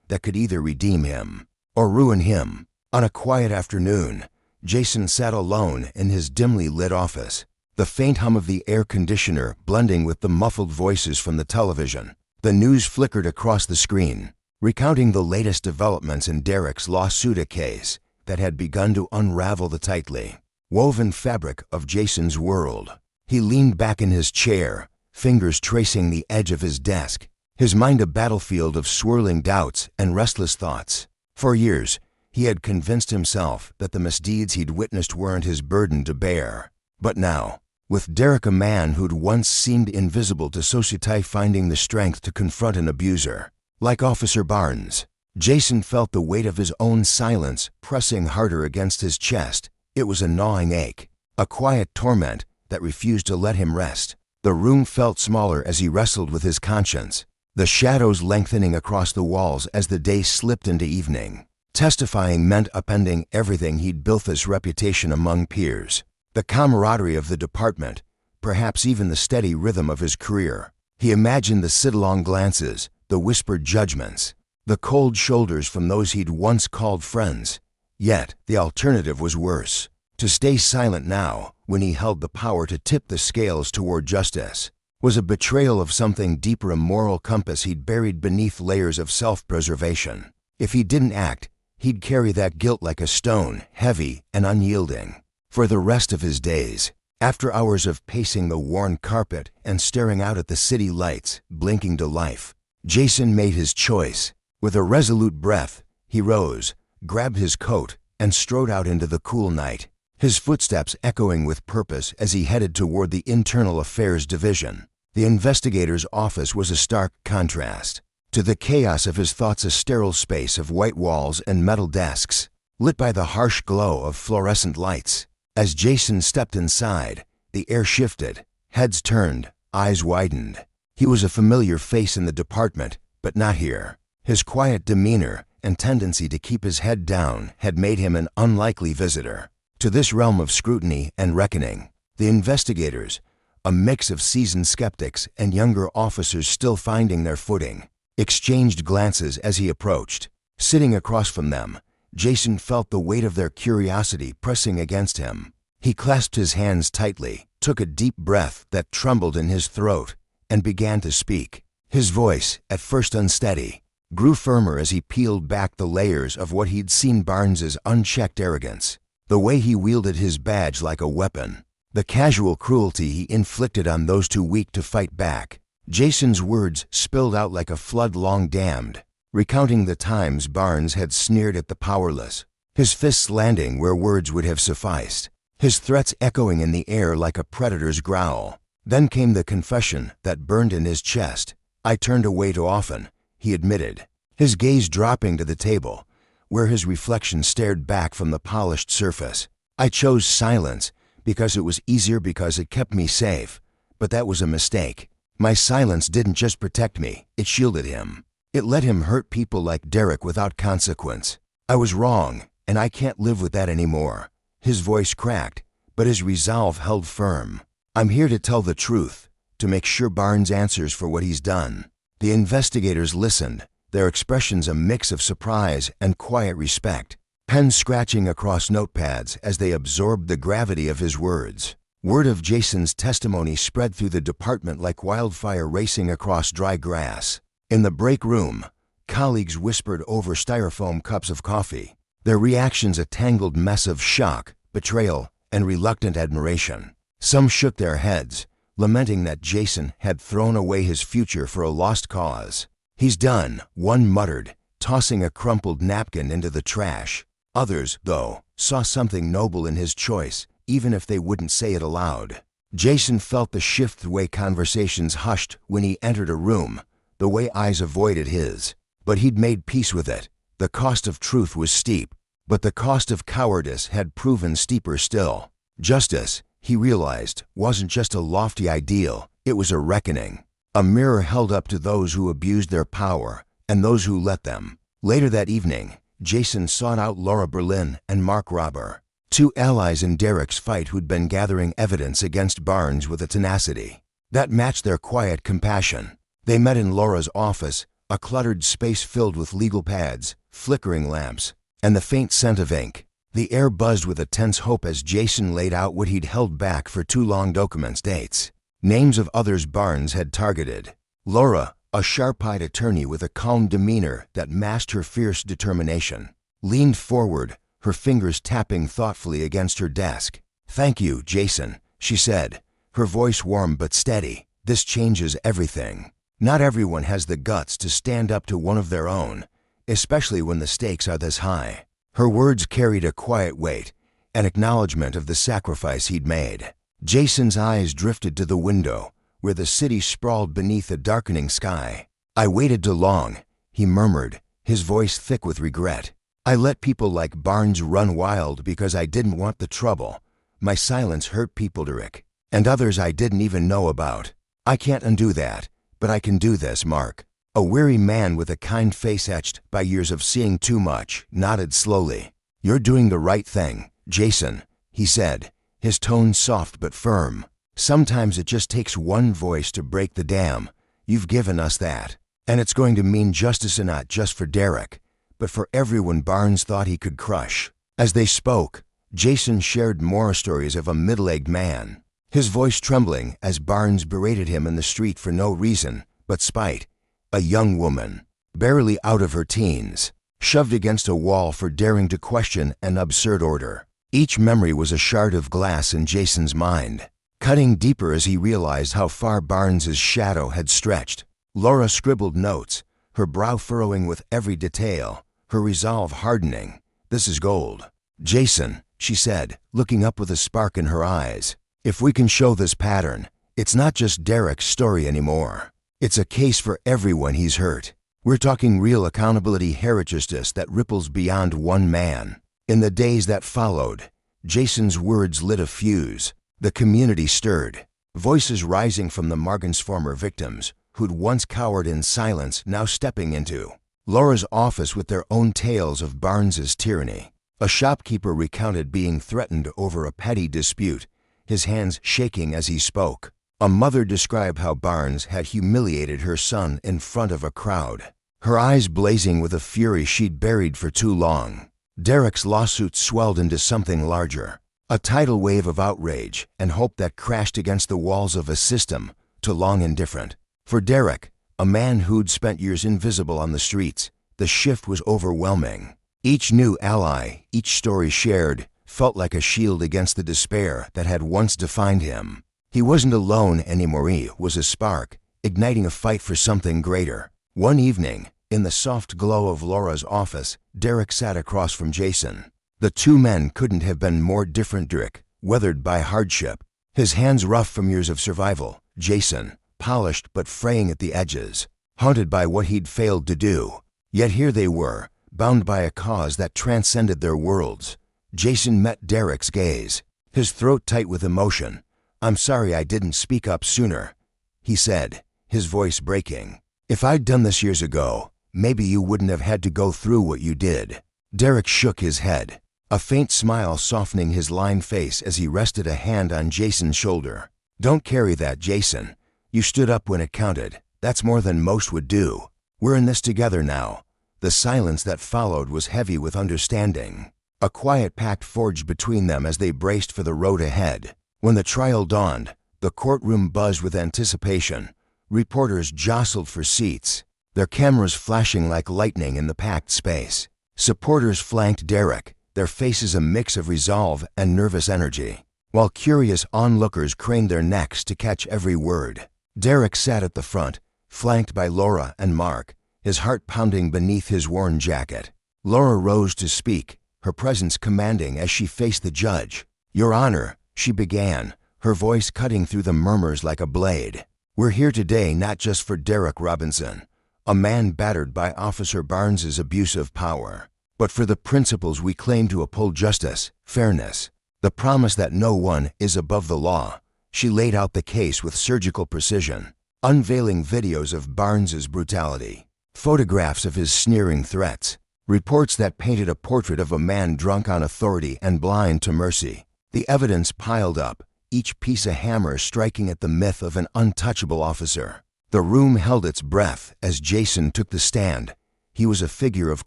that could either redeem him or ruin him. On a quiet afternoon, Jason sat alone in his dimly lit office, the faint hum of the air conditioner blending with the muffled voices from the television. The news flickered across the screen, recounting the latest developments in Derek's lawsuit case that had begun to unravel the tightly woven fabric of Jason's world. He leaned back in his chair, fingers tracing the edge of his desk, his mind a battlefield of swirling doubts and restless thoughts. For years, he had convinced himself that the misdeeds he'd witnessed weren't his burden to bear. But now, with Derek, a man who'd once seemed invisible to society, finding the strength to confront an abuser like Officer Barnes, Jason felt the weight of his own silence pressing harder against his chest. It was a gnawing ache, a quiet torment that refused to let him rest. The room felt smaller as he wrestled with his conscience, the shadows lengthening across the walls as the day slipped into evening. Testifying meant upending everything he'd built, his reputation among peers, the camaraderie of the department, perhaps even the steady rhythm of his career. He imagined the sidelong glances, the whispered judgments, the cold shoulders from those he'd once called friends. Yet the alternative was worse. To stay silent now, when he held the power to tip the scales toward justice, was a betrayal of something deeper, a moral compass he'd buried beneath layers of self-preservation. If he didn't act, he'd carry that guilt like a stone, heavy and unyielding, for the rest of his days. After hours of pacing the worn carpet and staring out at the city lights blinking to life, Jason made his choice. With a resolute breath, he rose, grabbed his coat, and strode out into the cool night, his footsteps echoing with purpose as he headed toward the Internal Affairs Division. The investigator's office was a stark contrast to the chaos of his thoughts, a sterile space of white walls and metal desks, lit by the harsh glow of fluorescent lights. As Jason stepped inside, the air shifted, heads turned, eyes widened. He was a familiar face in the department, but not here. His quiet demeanor and tendency to keep his head down had made him an unlikely visitor to this realm of scrutiny and reckoning. The investigators, a mix of seasoned skeptics and younger officers still finding their footing, exchanged glances as he approached. Sitting across from them, Jason felt the weight of their curiosity pressing against him. He clasped his hands tightly, took a deep breath that trembled in his throat, and began to speak. His voice, at first unsteady, grew firmer as he peeled back the layers of what he'd seen Barnes's unchecked arrogance, the way he wielded his badge like a weapon, the casual cruelty he inflicted on those too weak to fight back. Jason's words spilled out like a flood long dammed, recounting the times Barnes had sneered at the powerless, his fists landing where words would have sufficed, his threats echoing in the air like a predator's growl. Then came the confession that burned in his chest. "I turned away too often," he admitted, his gaze dropping to the table, where his reflection stared back from the polished surface. "I chose silence because it was easier, because it kept me safe. But that was a mistake. My silence didn't just protect me, it shielded him. It let him hurt people like Derek without consequence. I was wrong, and I can't live with that anymore. His voice cracked, but his resolve held firm. I'm here to tell the truth, to make sure Barnes answers for what he's done. The investigators listened, their expressions a mix of surprise and quiet respect, pens scratching across notepads as they absorbed the gravity of his words. Word of Jason's testimony spread through the department like wildfire racing across dry grass. In the break room, colleagues whispered over styrofoam cups of coffee, their reactions a tangled mess of shock, betrayal, and reluctant admiration. Some shook their heads, lamenting that Jason had thrown away his future for a lost cause. He's done, one muttered, tossing a crumpled napkin into the trash. Others, though, saw something noble in his choice, even if they wouldn't say it aloud. Jason felt the shift, the way conversations hushed when he entered a room, the way eyes avoided his. But he'd made peace with it. The cost of truth was steep, but the cost of cowardice had proven steeper still. Justice, he realized, wasn't just a lofty ideal, it was a reckoning. A mirror held up to those who abused their power and those who let them. Later that evening, Jason sought out Laura Berlin and Mark Robber, two allies in Derek's fight who'd been gathering evidence against Barnes with a tenacity that matched their quiet compassion. They met in Laura's office, a cluttered space filled with legal pads, flickering lamps, and the faint scent of ink. The air buzzed with a tense hope as Jason laid out what he'd held back for too long: documents, dates, names of others Barnes had targeted. Laura, a sharp-eyed attorney with a calm demeanor that masked her fierce determination, leaned forward, her fingers tapping thoughtfully against her desk. "Thank you, Jason," she said, her voice warm but steady. "This changes everything. Not everyone has the guts to stand up to one of their own, especially when the stakes are this high." Her words carried a quiet weight, an acknowledgement of the sacrifice he'd made. Jason's eyes drifted to the window, where the city sprawled beneath a darkening sky. "I waited too long," he murmured, his voice thick with regret. "I let people like Barnes run wild because I didn't want the trouble. My silence hurt people, Derek, and others I didn't even know about. I can't undo that, but I can do this." Mark, a weary man with a kind face etched by years of seeing too much, nodded slowly. "You're doing the right thing, Jason," he said, his tone soft but firm. "Sometimes it just takes one voice to break the dam. You've given us that. And it's going to mean justice, and not just for Derek, but for everyone Barnes thought he could crush." As they spoke, Jason shared more stories of a middle-aged man, his voice trembling as Barnes berated him in the street for no reason but spite. A young woman, barely out of her teens, shoved against a wall for daring to question an absurd order. Each memory was a shard of glass in Jason's mind, cutting deeper as he realized how far Barnes's shadow had stretched. Laura scribbled notes, her brow furrowing with every detail, her resolve hardening. "This is gold, Jason," she said, looking up with a spark in her eyes. "If we can show this pattern, it's not just Derek's story anymore. It's a case for everyone he's hurt. We're talking real accountability, justice that ripples beyond one man." In the days that followed, Jason's words lit a fuse. The community stirred, voices rising from the Morgan's former victims, who'd once cowered in silence, now stepping into Laura's office with their own tales of Barnes's tyranny. A shopkeeper recounted being threatened over a petty dispute, his hands shaking as he spoke. A mother described how Barnes had humiliated her son in front of a crowd, her eyes blazing with a fury she'd buried for too long. Derek's lawsuit swelled into something larger, a tidal wave of outrage and hope that crashed against the walls of a system too long indifferent. For Derek, a man who'd spent years invisible on the streets, the shift was overwhelming. Each new ally, each story shared, felt like a shield against the despair that had once defined him. He wasn't alone anymore. He was a spark, igniting a fight for something greater. One evening, in the soft glow of Laura's office, Derek sat across from Jason. The two men couldn't have been more different. Derek, weathered by hardship, his hands rough from years of survival. Jason, polished but fraying at the edges, haunted by what he'd failed to do. Yet here they were, bound by a cause that transcended their worlds. Jason met Derek's gaze. his throat tight with emotion. "I'm sorry I didn't speak up sooner," he said, his voice breaking. "If I'd done this years ago, maybe you wouldn't have had to go through what you did." Derek shook his head, a faint smile softening his lined face as he rested a hand on Jason's shoulder. "Don't carry that, Jason. You stood up when it counted. That's more than most would do. We're in this together now." The silence that followed was heavy with understanding. A quiet pact forged between them as they braced for the road ahead. When the trial dawned, the courtroom buzzed with anticipation. Reporters jostled for seats, their cameras flashing like lightning in the packed space. Supporters flanked Derek, their faces a mix of resolve and nervous energy, while curious onlookers craned their necks to catch every word. Derek sat at the front, flanked by Laura and Mark, his heart pounding beneath his worn jacket. Laura rose to speak, her presence commanding as she faced the judge. "Your Honor," she began, her voice cutting through the murmurs like a blade. "We're here today not just for Derek Robinson, a man battered by Officer Barnes's abuse of power, but for the principles we claim to uphold: justice, fairness, the promise that no one is above the law." She laid out the case with surgical precision, unveiling videos of Barnes's brutality, photographs of his sneering threats, reports that painted a portrait of a man drunk on authority and blind to mercy. The evidence piled up, each piece a hammer striking at the myth of an untouchable officer. The room held its breath as Jason took the stand. He was a figure of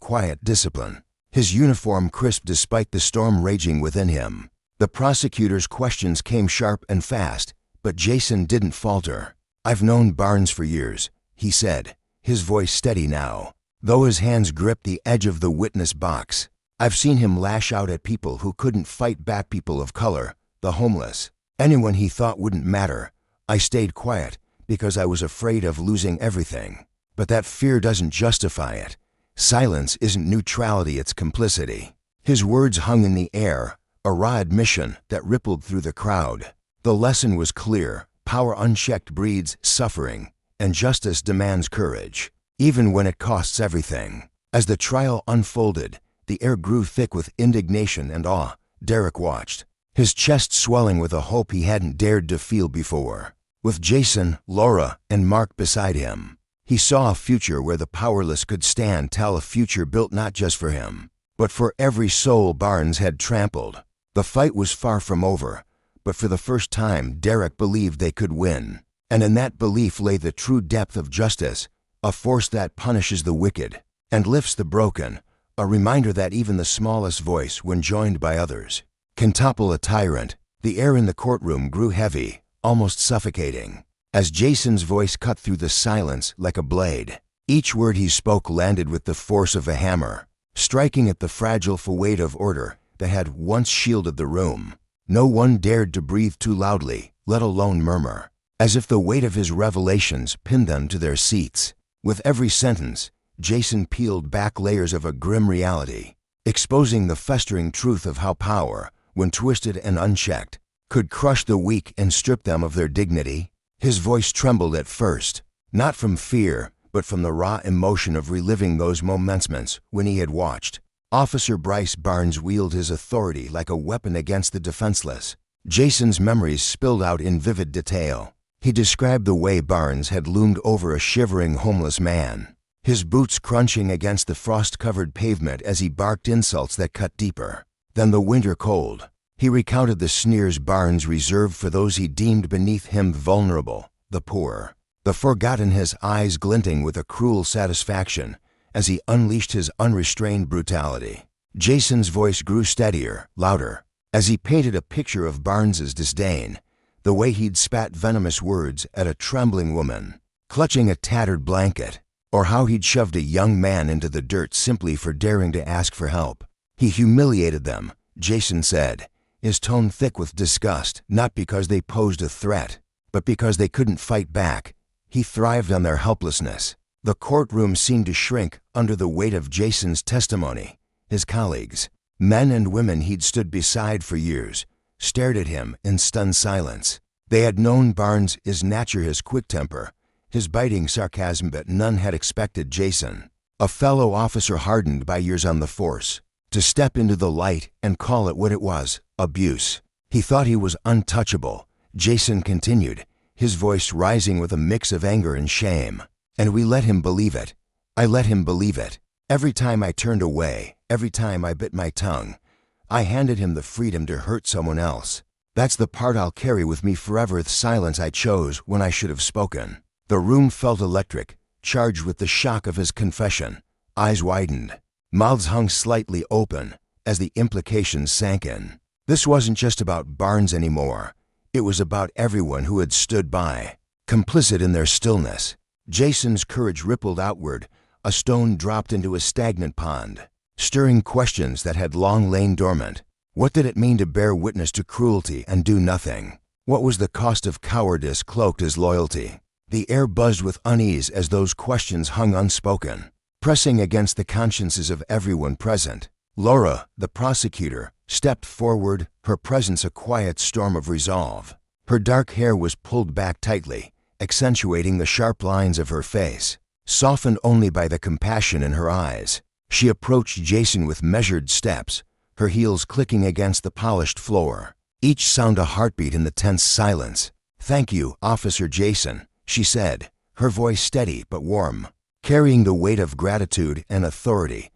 quiet discipline, his uniform crisp despite the storm raging within him. The prosecutor's questions came sharp and fast, but Jason didn't falter. "I've known Barnes for years," he said, his voice steady now, though his hands gripped the edge of the witness box. "I've seen him lash out at people who couldn't fight back: people of color, the homeless, anyone he thought wouldn't matter. I stayed quiet because I was afraid of losing everything. But that fear doesn't justify it. Silence isn't neutrality, it's complicity." His words hung in the air, a raw admission that rippled through the crowd. The lesson was clear: power unchecked breeds suffering, and justice demands courage, even when it costs everything. As the trial unfolded, the air grew thick with indignation and awe. Derek watched, his chest swelling with a hope he hadn't dared to feel before. With Jason, Laura, and Mark beside him, he saw a future where the powerless could stand tall, a future built not just for him, but for every soul Barnes had trampled. The fight was far from over, but for the first time Derek believed they could win. And in that belief lay the true depth of justice, a force that punishes the wicked and lifts the broken, a reminder that even the smallest voice, when joined by others, can topple a tyrant. The air in the courtroom grew heavy, almost suffocating, as Jason's voice cut through the silence like a blade. Each word he spoke landed with the force of a hammer, striking at the fragile weight of order that had once shielded the room. No one dared to breathe too loudly, let alone murmur, as if the weight of his revelations pinned them to their seats. With every sentence, Jason peeled back layers of a grim reality, exposing the festering truth of how power, when twisted and unchecked, could crush the weak and strip them of their dignity. His voice trembled at first, not from fear, but from the raw emotion of reliving those moments when he had watched Officer Bryce Barnes wield his authority like a weapon against the defenseless. Jason's memories spilled out in vivid detail. He described the way Barnes had loomed over a shivering homeless man, his boots crunching against the frost-covered pavement as he barked insults that cut deeper than the winter cold. He recounted the sneers Barnes reserved for those he deemed beneath him: vulnerable, the poor, the forgotten, his eyes glinting with a cruel satisfaction as he unleashed his unrestrained brutality. Jason's voice grew steadier, louder, as he painted a picture of Barnes's disdain, the way he'd spat venomous words at a trembling woman, clutching a tattered blanket, or how he'd shoved a young man into the dirt simply for daring to ask for help. He humiliated them, Jason said, his tone thick with disgust, not because they posed a threat, but because they couldn't fight back. He thrived on their helplessness. The courtroom seemed to shrink under the weight of Jason's testimony. His colleagues, men and women he'd stood beside for years, stared at him in stunned silence. They had known Barnes' nature, his quick temper, his biting sarcasm, but none had expected Jason, a fellow officer hardened by years on the force, to step into the light and call it what it was: abuse. He thought he was untouchable, Jason continued, his voice rising with a mix of anger and shame. And we let him believe it. I let him believe it. Every time I turned away, every time I bit my tongue, I handed him the freedom to hurt someone else. That's the part I'll carry with me forever, the silence I chose when I should have spoken. The room felt electric, charged with the shock of his confession. Eyes widened. Mouths hung slightly open as the implications sank in. This wasn't just about Barnes anymore. It was about everyone who had stood by, complicit in their stillness. Jason's courage rippled outward. A stone dropped into a stagnant pond, stirring questions that had long lain dormant. What did it mean to bear witness to cruelty and do nothing? What was the cost of cowardice cloaked as loyalty? The air buzzed with unease as those questions hung unspoken, pressing against the consciences of everyone present. Laura, the prosecutor, stepped forward, her presence a quiet storm of resolve. Her dark hair was pulled back tightly, accentuating the sharp lines of her face, softened only by the compassion in her eyes. She approached Jason with measured steps, her heels clicking against the polished floor, each sound a heartbeat in the tense silence. "Thank you, Officer Jason," she said, her voice steady but warm, carrying the weight of gratitude and authority.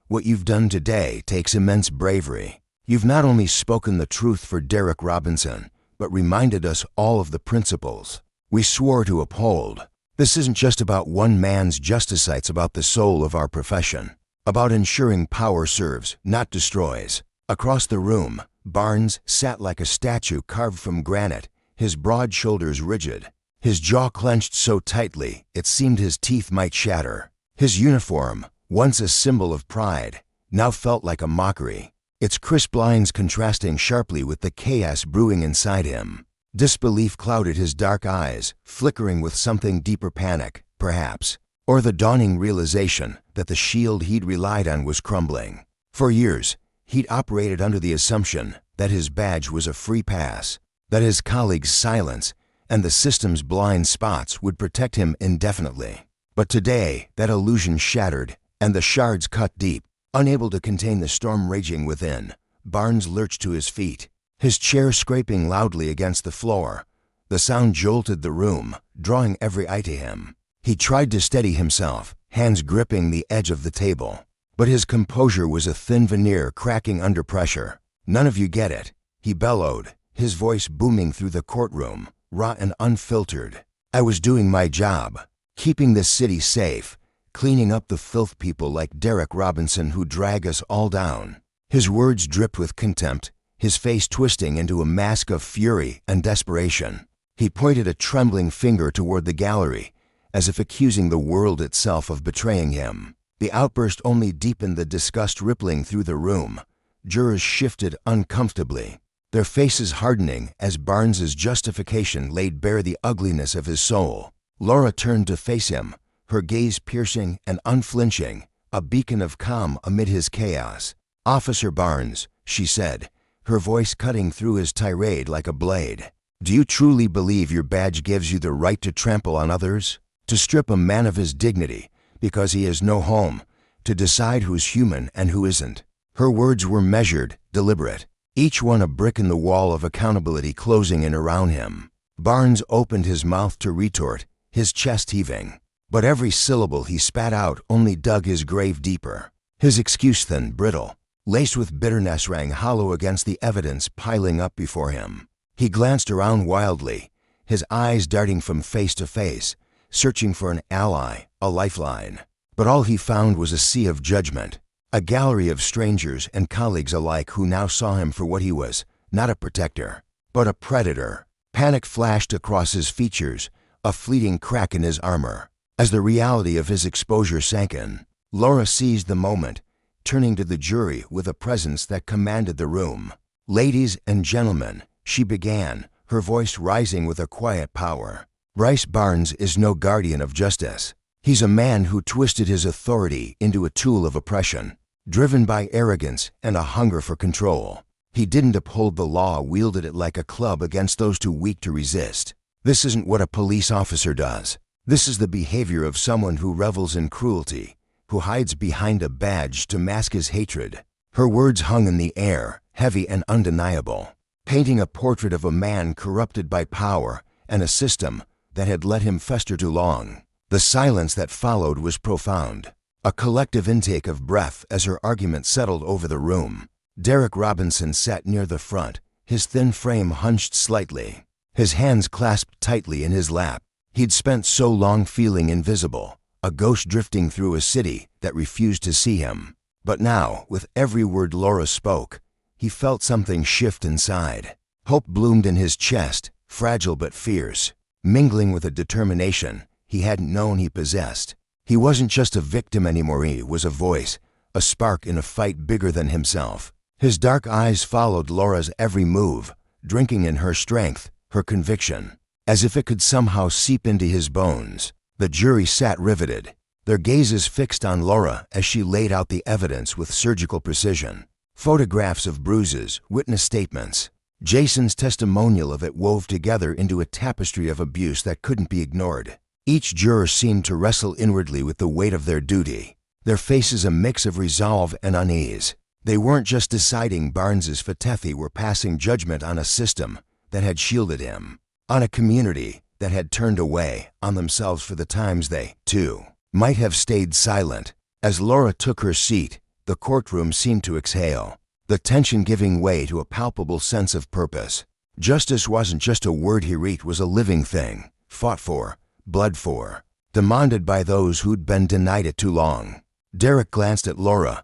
"What you've done today takes immense bravery. You've not only spoken the truth for Derek Robinson, but reminded us all of the principles we swore to uphold. This isn't just about one man's justice, it's about the soul of our profession, about ensuring power serves, not destroys." Across the room, Barnes sat like a statue carved from granite, his broad shoulders rigid, his jaw clenched so tightly it seemed his teeth might shatter. His uniform, once a symbol of pride, now felt like a mockery, its crisp lines contrasting sharply with the chaos brewing inside him. Disbelief clouded his dark eyes, flickering with something deeper, panic, perhaps, or the dawning realization that the shield he'd relied on was crumbling. For years, he'd operated under the assumption that his badge was a free pass, that his colleagues' silence and the system's blind spots would protect him indefinitely. But today, that illusion shattered, and the shards cut deep. Unable to contain the storm raging within, Barnes lurched to his feet, his chair scraping loudly against the floor. The sound jolted the room, drawing every eye to him. He tried to steady himself, hands gripping the edge of the table, but his composure was a thin veneer cracking under pressure. "None of you get it," he bellowed, his voice booming through the courtroom, raw and unfiltered. "I was doing my job, keeping this city safe, cleaning up the filth people like Derek Robinson who drag us all down." His words dripped with contempt, his face twisting into a mask of fury and desperation. He pointed a trembling finger toward the gallery, as if accusing the world itself of betraying him. The outburst only deepened the disgust rippling through the room. Jurors shifted uncomfortably, their faces hardening as Barnes's justification laid bare the ugliness of his soul. Laura turned to face him, her gaze piercing and unflinching, a beacon of calm amid his chaos. "Officer Barnes," she said, her voice cutting through his tirade like a blade, "do you truly believe your badge gives you the right to trample on others? To strip a man of his dignity because he has no home? To decide who's human and who isn't?" Her words were measured, deliberate, each one a brick in the wall of accountability closing in around him. Barnes opened his mouth to retort, his chest heaving, but every syllable he spat out only dug his grave deeper. His excuse, thin, brittle, laced with bitterness, rang hollow against the evidence piling up before him. He glanced around wildly, his eyes darting from face to face, searching for an ally, a lifeline. But all he found was a sea of judgment, a gallery of strangers and colleagues alike who now saw him for what he was, not a protector, but a predator. Panic flashed across his features, a fleeting crack in his armor. As the reality of his exposure sank in, Laura seized the moment, turning to the jury with a presence that commanded the room. "Ladies and gentlemen," she began, her voice rising with a quiet power, "Bryce Barnes is no guardian of justice. He's a man who twisted his authority into a tool of oppression, driven by arrogance and a hunger for control. He didn't uphold the law, wielded it like a club against those too weak to resist. This isn't what a police officer does. This is the behavior of someone who revels in cruelty, who hides behind a badge to mask his hatred." Her words hung in the air, heavy and undeniable. painting a portrait of a man corrupted by power and a system that had let him fester too long. The silence that followed was profound, a collective intake of breath as her argument settled over the room. Derek Robinson sat near the front, his thin frame hunched slightly, his hands clasped tightly in his lap. He'd spent so long feeling invisible, a ghost drifting through a city that refused to see him. But now, with every word Laura spoke, he felt something shift inside. Hope bloomed in his chest, fragile but fierce, mingling with a determination he hadn't known he possessed. He wasn't just a victim anymore, he was a voice, a spark in a fight bigger than himself. His dark eyes followed Laura's every move, drinking in her strength, her conviction, as if it could somehow seep into his bones. The jury sat riveted, their gazes fixed on Laura as she laid out the evidence with surgical precision. Photographs of bruises, witness statements, Jason's testimonial of it wove together into a tapestry of abuse that couldn't be ignored. Each juror seemed to wrestle inwardly with the weight of their duty, their faces a mix of resolve and unease. They weren't just deciding Barnes's fate, they were passing judgment on a system that had shielded him, on a community that had turned away, on themselves for the times they, too, might have stayed silent. As Laura took her seat, the courtroom seemed to exhale, the tension giving way to a palpable sense of purpose. Justice wasn't just a word he read, was a living thing, fought for, bled for, demanded by those who'd been denied it too long. Derek glanced at Laura,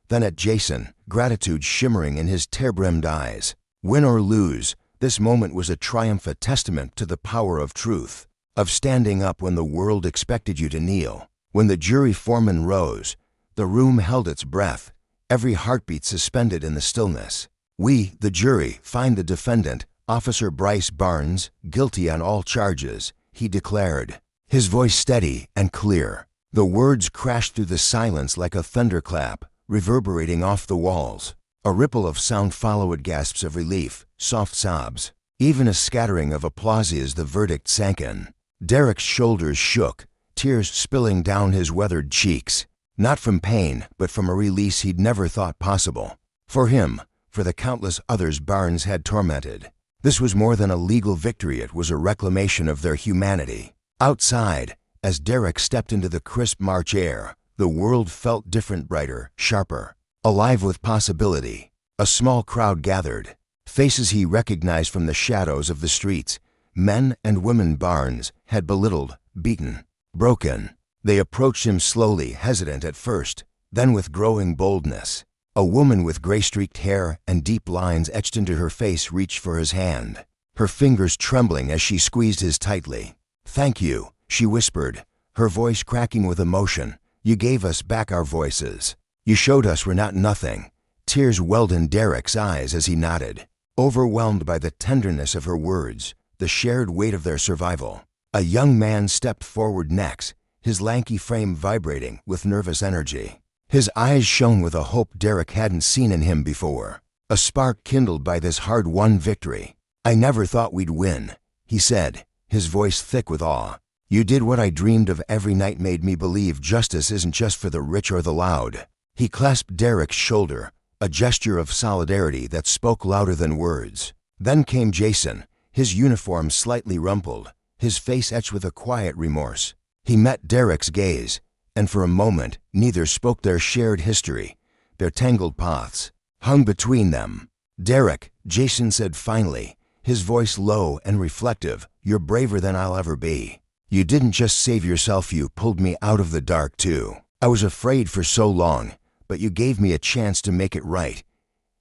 then at Jason, gratitude shimmering in his tear-brimmed eyes. Win or lose, this moment was a triumph, a testament to the power of truth, of standing up when the world expected you to kneel. When the jury foreman rose, the room held its breath, every heartbeat suspended in the stillness. We, the jury, find the defendant, Officer Bryce Barnes, guilty on all charges, he declared, his voice steady and clear. The words crashed through the silence like a thunderclap, reverberating off the walls. A ripple of sound followed, gasps of relief, soft sobs, even a scattering of applause as the verdict sank in. Derek's shoulders shook, tears spilling down his weathered cheeks, not from pain, but from a release he'd never thought possible. For him, for the countless others Barnes had tormented, this was more than a legal victory, it was a reclamation of their humanity. Outside, as Derek stepped into the crisp March air, the world felt different, brighter, sharper, alive with possibility. A small crowd gathered, faces he recognized from the shadows of the streets, men and women Barnes had belittled, beaten, broken. They approached him slowly, hesitant at first, then with growing boldness. A woman with gray-streaked hair and deep lines etched into her face reached for his hand, her fingers trembling as she squeezed his tightly. "Thank you," she whispered, her voice cracking with emotion. "You gave us back our voices. You showed us we're not nothing." Tears welled in Derek's eyes as he nodded, overwhelmed by the tenderness of her words, the shared weight of their survival. A young man stepped forward next, his lanky frame vibrating with nervous energy. His eyes shone with a hope Derek hadn't seen in him before, a spark kindled by this hard-won victory. "I never thought we'd win," he said, his voice thick with awe. "You did what I dreamed of every night, made me believe justice isn't just for the rich or the loud." He clasped Derek's shoulder, a gesture of solidarity that spoke louder than words. Then came Jason, his uniform slightly rumpled, his face etched with a quiet remorse. He met Derek's gaze, and for a moment neither spoke. Their shared history, their tangled paths, hung between them. "Derek," Jason said finally, his voice low and reflective, "you're braver than I'll ever be. You didn't just save yourself, you pulled me out of the dark too. I was afraid for so long, but you gave me a chance to make it right."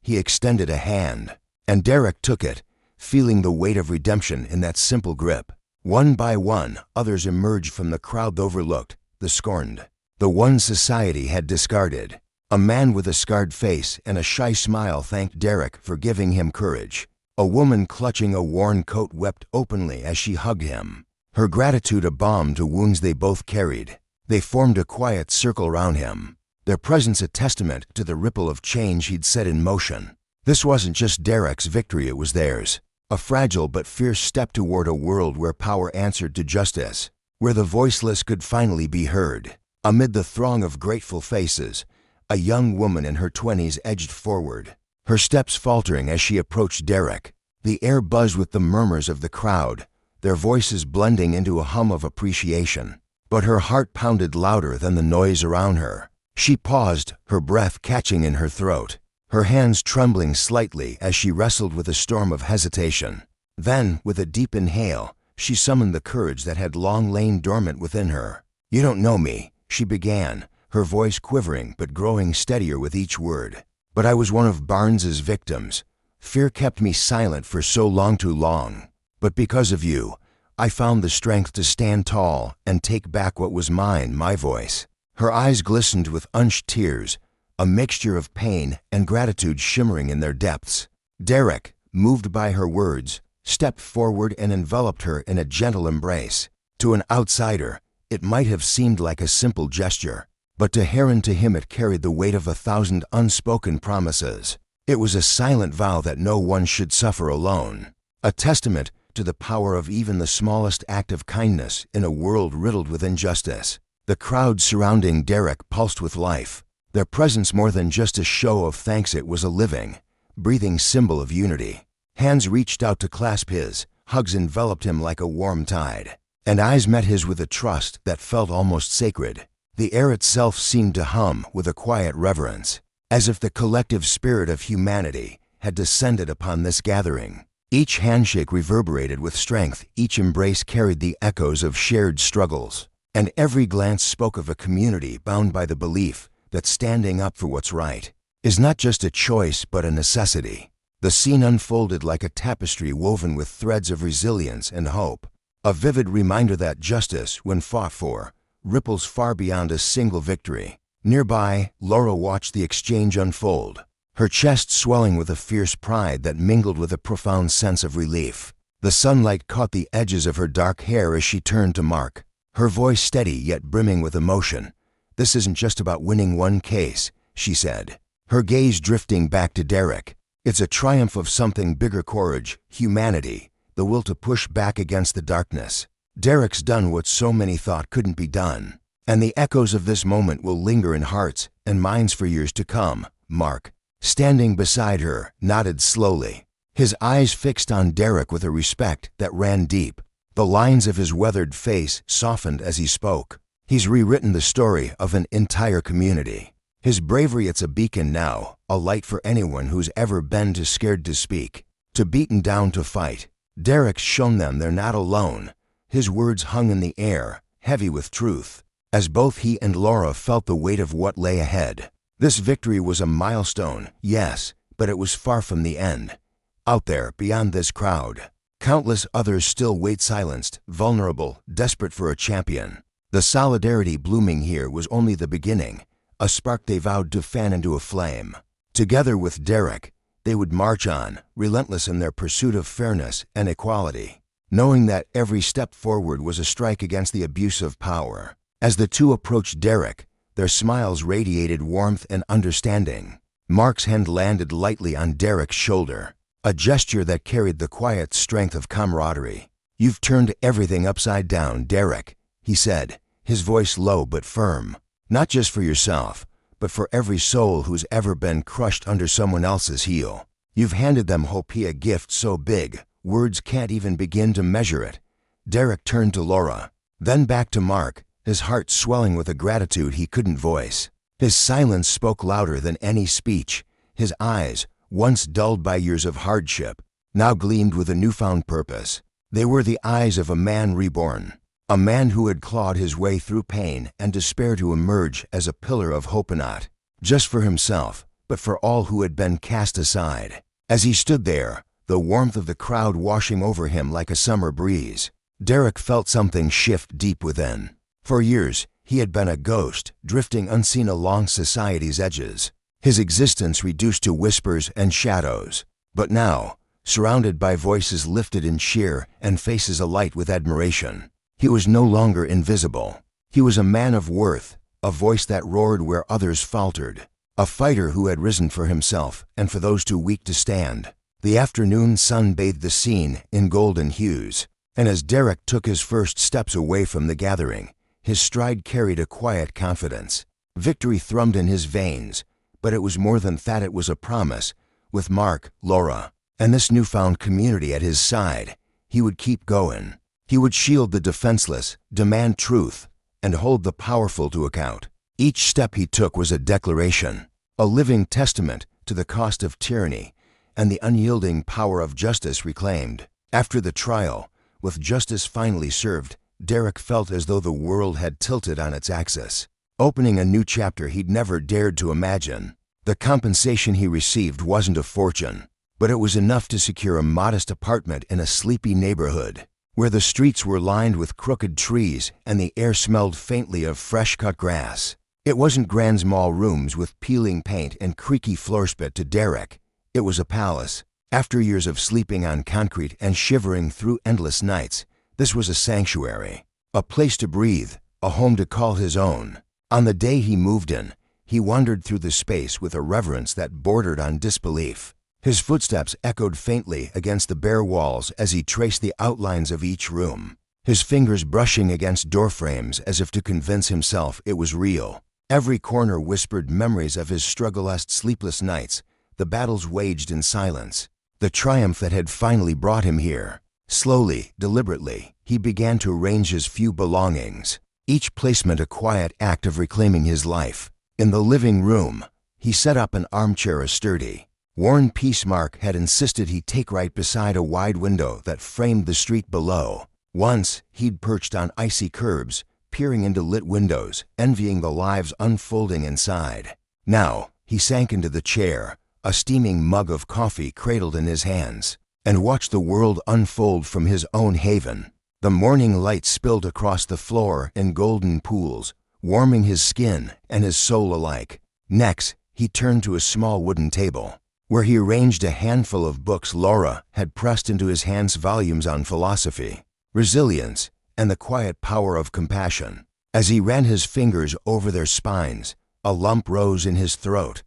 He extended a hand, and Derek took it, feeling the weight of redemption in that simple grip. One by one, others emerged from the crowd, the overlooked, the scorned, the one society had discarded. A man with a scarred face and a shy smile thanked Derek for giving him courage. A woman clutching a worn coat wept openly as she hugged him, her gratitude a balm to wounds they both carried. They formed a quiet circle around him, their presence a testament to the ripple of change he'd set in motion. This wasn't just Derek's victory, it was theirs. A fragile but fierce step toward a world where power answered to justice, where the voiceless could finally be heard. Amid the throng of grateful faces, a young woman in her 20s edged forward, her steps faltering as she approached Derek. The air buzzed with the murmurs of the crowd, their voices blending into a hum of appreciation. But her heart pounded louder than the noise around her. She paused, her breath catching in her throat, her hands trembling slightly as she wrestled with a storm of hesitation. Then, with a deep inhale, she summoned the courage that had long lain dormant within her. "You don't know me," she began, her voice quivering but growing steadier with each word. "But I was one of Barnes's victims. Fear kept me silent for so long too long. But because of you, I found the strength to stand tall and take back what was mine, my voice." Her eyes glistened with unshed tears, a mixture of pain and gratitude shimmering in their depths. Derek, moved by her words, stepped forward and enveloped her in a gentle embrace. To an outsider, it might have seemed like a simple gesture, but to her and to him it carried the weight of 1,000 unspoken promises. It was a silent vow that no one should suffer alone, a testament to the power of even the smallest act of kindness in a world riddled with injustice. The crowd surrounding Derek pulsed with life, their presence more than just a show of thanks. It was a living, breathing symbol of unity. Hands reached out to clasp his, hugs enveloped him like a warm tide, and eyes met his with a trust that felt almost sacred. The air itself seemed to hum with a quiet reverence, as if the collective spirit of humanity had descended upon this gathering. Each handshake reverberated with strength, each embrace carried the echoes of shared struggles, and every glance spoke of a community bound by the belief that standing up for what's right is not just a choice but a necessity. The scene unfolded like a tapestry woven with threads of resilience and hope, a vivid reminder that justice, when fought for, ripples far beyond a single victory. Nearby, Laura watched the exchange unfold, her chest swelling with a fierce pride that mingled with a profound sense of relief. The sunlight caught the edges of her dark hair as she turned to Mark, her voice steady yet brimming with emotion. "This isn't just about winning one case," she said, her gaze drifting back to Derek. "It's a triumph of something bigger: courage, humanity, the will to push back against the darkness. Derek's done what so many thought couldn't be done, and the echoes of this moment will linger in hearts and minds for years to come." Mark, standing beside her, nodded slowly, his eyes fixed on Derek with a respect that ran deep. The lines of his weathered face softened as he spoke. "He's rewritten the story of an entire community. His bravery, it's a beacon now, a light for anyone who's ever been too scared to speak, too beaten down to fight. Derek's shown them they're not alone." His words hung in the air, heavy with truth, as both he and Laura felt the weight of what lay ahead. This victory was a milestone, yes, but it was far from the end. Out there, beyond this crowd, countless others still wait, silenced, vulnerable, desperate for a champion. The solidarity blooming here was only the beginning, a spark they vowed to fan into a flame. Together with Derek, they would march on, relentless in their pursuit of fairness and equality, knowing that every step forward was a strike against the abuse of power. As the two approached Derek, their smiles radiated warmth and understanding. Mark's hand landed lightly on Derek's shoulder, a gesture that carried the quiet strength of camaraderie. "You've turned everything upside down, Derek," he said, his voice low but firm. "Not just for yourself, but for every soul who's ever been crushed under someone else's heel. You've handed them hope, a gift so big, words can't even begin to measure it." Derek turned to Laura, then back to Mark, his heart swelling with a gratitude he couldn't voice. His silence spoke louder than any speech. His eyes, once dulled by years of hardship, now gleamed with a newfound purpose. They were the eyes of a man reborn, a man who had clawed his way through pain and despair to emerge as a pillar of hope, not just for himself, but for all who had been cast aside. As he stood there, the warmth of the crowd washing over him like a summer breeze, Derek felt something shift deep within. For years, he had been a ghost, drifting unseen along society's edges, his existence reduced to whispers and shadows. But now, surrounded by voices lifted in cheer and faces alight with admiration, he was no longer invisible. He was a man of worth, a voice that roared where others faltered, a fighter who had risen for himself and for those too weak to stand. The afternoon sun bathed the scene in golden hues, and as Derek took his first steps away from the gathering, his stride carried a quiet confidence. Victory thrummed in his veins, but it was more than that. It was a promise. With Mark, Laura, And this newfound community at his side, he would keep going. He would shield the defenseless, demand truth, and hold the powerful to account. Each step he took was a declaration, a living testament to the cost of tyranny and the unyielding power of justice reclaimed. After the trial, with justice finally served, Derek felt as though the world had tilted on its axis, opening a new chapter he'd never dared to imagine. The compensation he received wasn't a fortune, but it was enough to secure a modest apartment in a sleepy neighborhood, where the streets were lined with crooked trees and the air smelled faintly of fresh-cut grass. It wasn't grand small rooms with peeling paint and creaky floorspit to Derek. It was a palace. After years of sleeping on concrete and shivering through endless nights, this was a sanctuary, a place to breathe, a home to call his own. On the day he moved in, he wandered through the space with a reverence that bordered on disbelief. His footsteps echoed faintly against the bare walls as he traced the outlines of each room, his fingers brushing against doorframes as if to convince himself it was real. Every corner whispered memories of his strugglest sleepless nights, the battles waged in silence, the triumph that had finally brought him here. Slowly, deliberately, he began to arrange his few belongings, each placement a quiet act of reclaiming his life. In the living room, he set up an armchair as sturdy. Warren Peacemark had insisted he take right beside a wide window that framed the street below. Once, he'd perched on icy curbs, peering into lit windows, envying the lives unfolding inside. Now, he sank into the chair, a steaming mug of coffee cradled in his hands, and watched the world unfold from his own haven. The morning light spilled across the floor in golden pools, warming his skin and his soul alike. Next, he turned to a small wooden table, where he arranged a handful of books Laura had pressed into his hands, volumes on philosophy, resilience, and the quiet power of compassion. As he ran his fingers over their spines, a lump rose in his throat.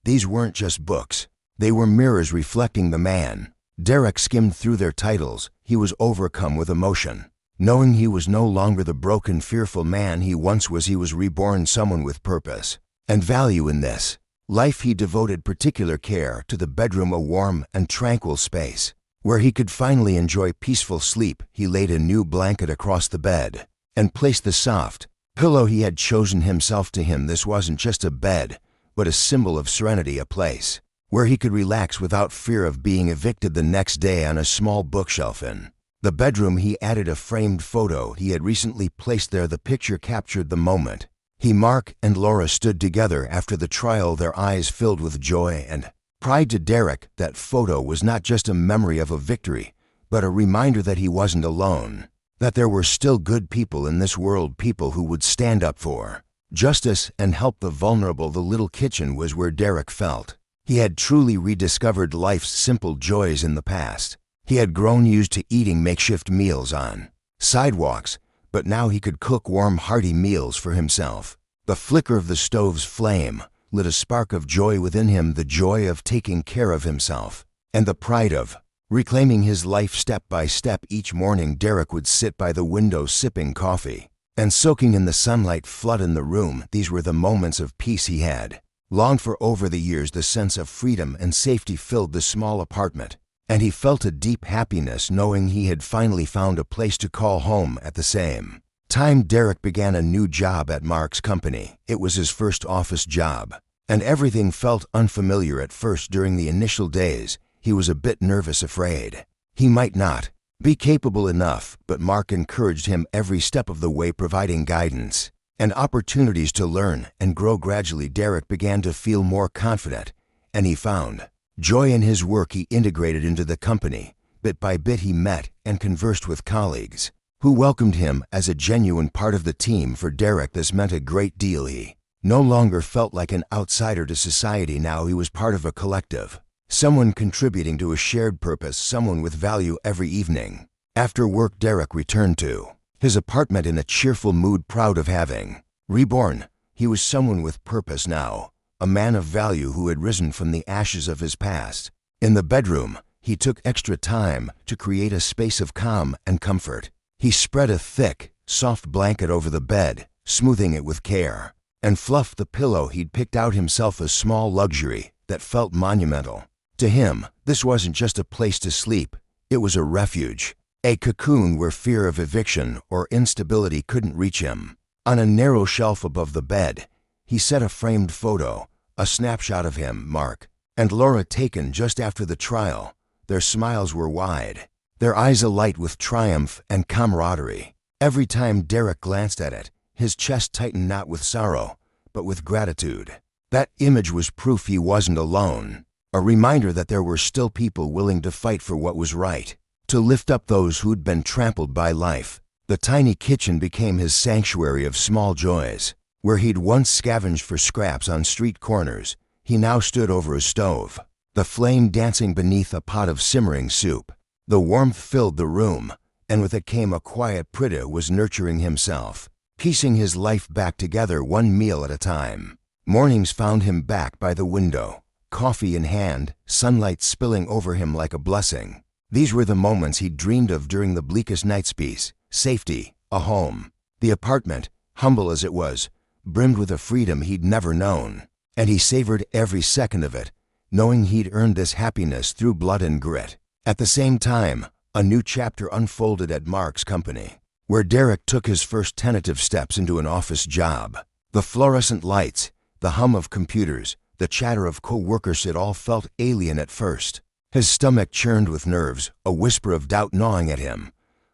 These weren't just books. They were mirrors reflecting the man. Derek skimmed through their titles. He was overcome with emotion. Knowing he was no longer the broken, fearful man he once was, he was reborn, someone with purpose and value in this life. He devoted particular care to the bedroom, a warm and tranquil space where he could finally enjoy peaceful sleep. He laid a new blanket across the bed and placed the soft pillow he had chosen himself to him. This wasn't just a bed, but a symbol of serenity, a place where he could relax without fear of being evicted the next day. On a small bookshelf in the bedroom, he added a framed photo he had recently placed there. The picture captured the moment. Mark and Laura stood together after the trial, their eyes filled with joy and pride. To Derek, that photo was not just a memory of a victory, but a reminder that he wasn't alone, that there were still good people in this world, people who would stand up for justice and help the vulnerable. The little kitchen was where Derek felt he had truly rediscovered life's simple joys. In the past, he had grown used to eating makeshift meals on sidewalks, but now he could cook warm, hearty meals for himself. The flicker of the stove's flame lit a spark of joy within him, the joy of taking care of himself, and the pride of reclaiming his life step by step. Each morning, Derek would sit by the window sipping coffee and soaking in the sunlight flooding the room. These were the moments of peace he had longed for. Over the years, the sense of freedom and safety filled the small apartment, and he felt a deep happiness knowing he had finally found a place to call home. At the same time, Derek began a new job at Mark's company. It was his first office job, and everything felt unfamiliar at first. During the initial days, he was a bit nervous, afraid he might not be capable enough, but Mark encouraged him every step of the way, providing guidance and opportunities to learn and grow. Gradually, Derek began to feel more confident, and he found joy in his work. He integrated into the company. Bit by bit, he met and conversed with colleagues who welcomed him as a genuine part of the team. For Derek, this meant a great deal. He no longer felt like an outsider to society. Now he was part of a collective, someone contributing to a shared purpose, someone with value. Every evening after work, Derek returned to his apartment in a cheerful mood, proud of having reborn. He was someone with purpose now, a man of value who had risen from the ashes of his past. In the bedroom, he took extra time to create a space of calm and comfort. He spread a thick, soft blanket over the bed, smoothing it with care, and fluffed the pillow he'd picked out himself, a small luxury that felt monumental To him, this wasn't just a place to sleep, it was a refuge, a cocoon where fear of eviction or instability couldn't reach him. On a narrow shelf above the bed, he set a framed photo, a snapshot of him, Mark, and Laura taken just after the trial. Their smiles were wide, their eyes alight with triumph and camaraderie. Every time Derek glanced at it, his chest tightened not with sorrow, but with gratitude. That image was proof he wasn't alone, a reminder that there were still people willing to fight for what was right, to lift up those who'd been trampled by life. The tiny kitchen became his sanctuary of small joys. Where he'd once scavenged for scraps on street corners, he now stood over a stove, the flame dancing beneath a pot of simmering soup. The warmth filled the room, and with it came a quiet Prita was nurturing himself, piecing his life back together one meal at a time. Mornings found him back by the window, coffee in hand, sunlight spilling over him like a blessing. These were the moments he'd dreamed of during the bleakest night's peace: safety, a home. The apartment, humble as it was, brimmed with a freedom he'd never known, and he savored every second of it, knowing he'd earned this happiness through blood and grit. At the same time, a new chapter unfolded at Mark's company, where Derek took his first tentative steps into an office job. The fluorescent lights, the hum of computers, the chatter of co-workers, it all felt alien at first. His stomach churned with nerves, a whisper of doubt gnawing at him.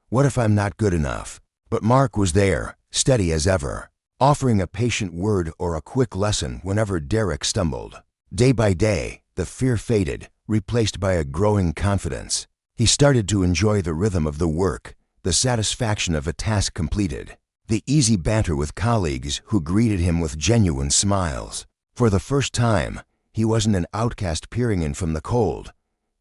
What if I'm not good enough? But Mark was there, steady as ever, offering a patient word or a quick lesson whenever Derek stumbled. Day by day, the fear faded, replaced by a growing confidence. He started to enjoy the rhythm of the work, the satisfaction of a task completed, the easy banter with colleagues who greeted him with genuine smiles. For the first time, he wasn't an outcast peering in from the cold.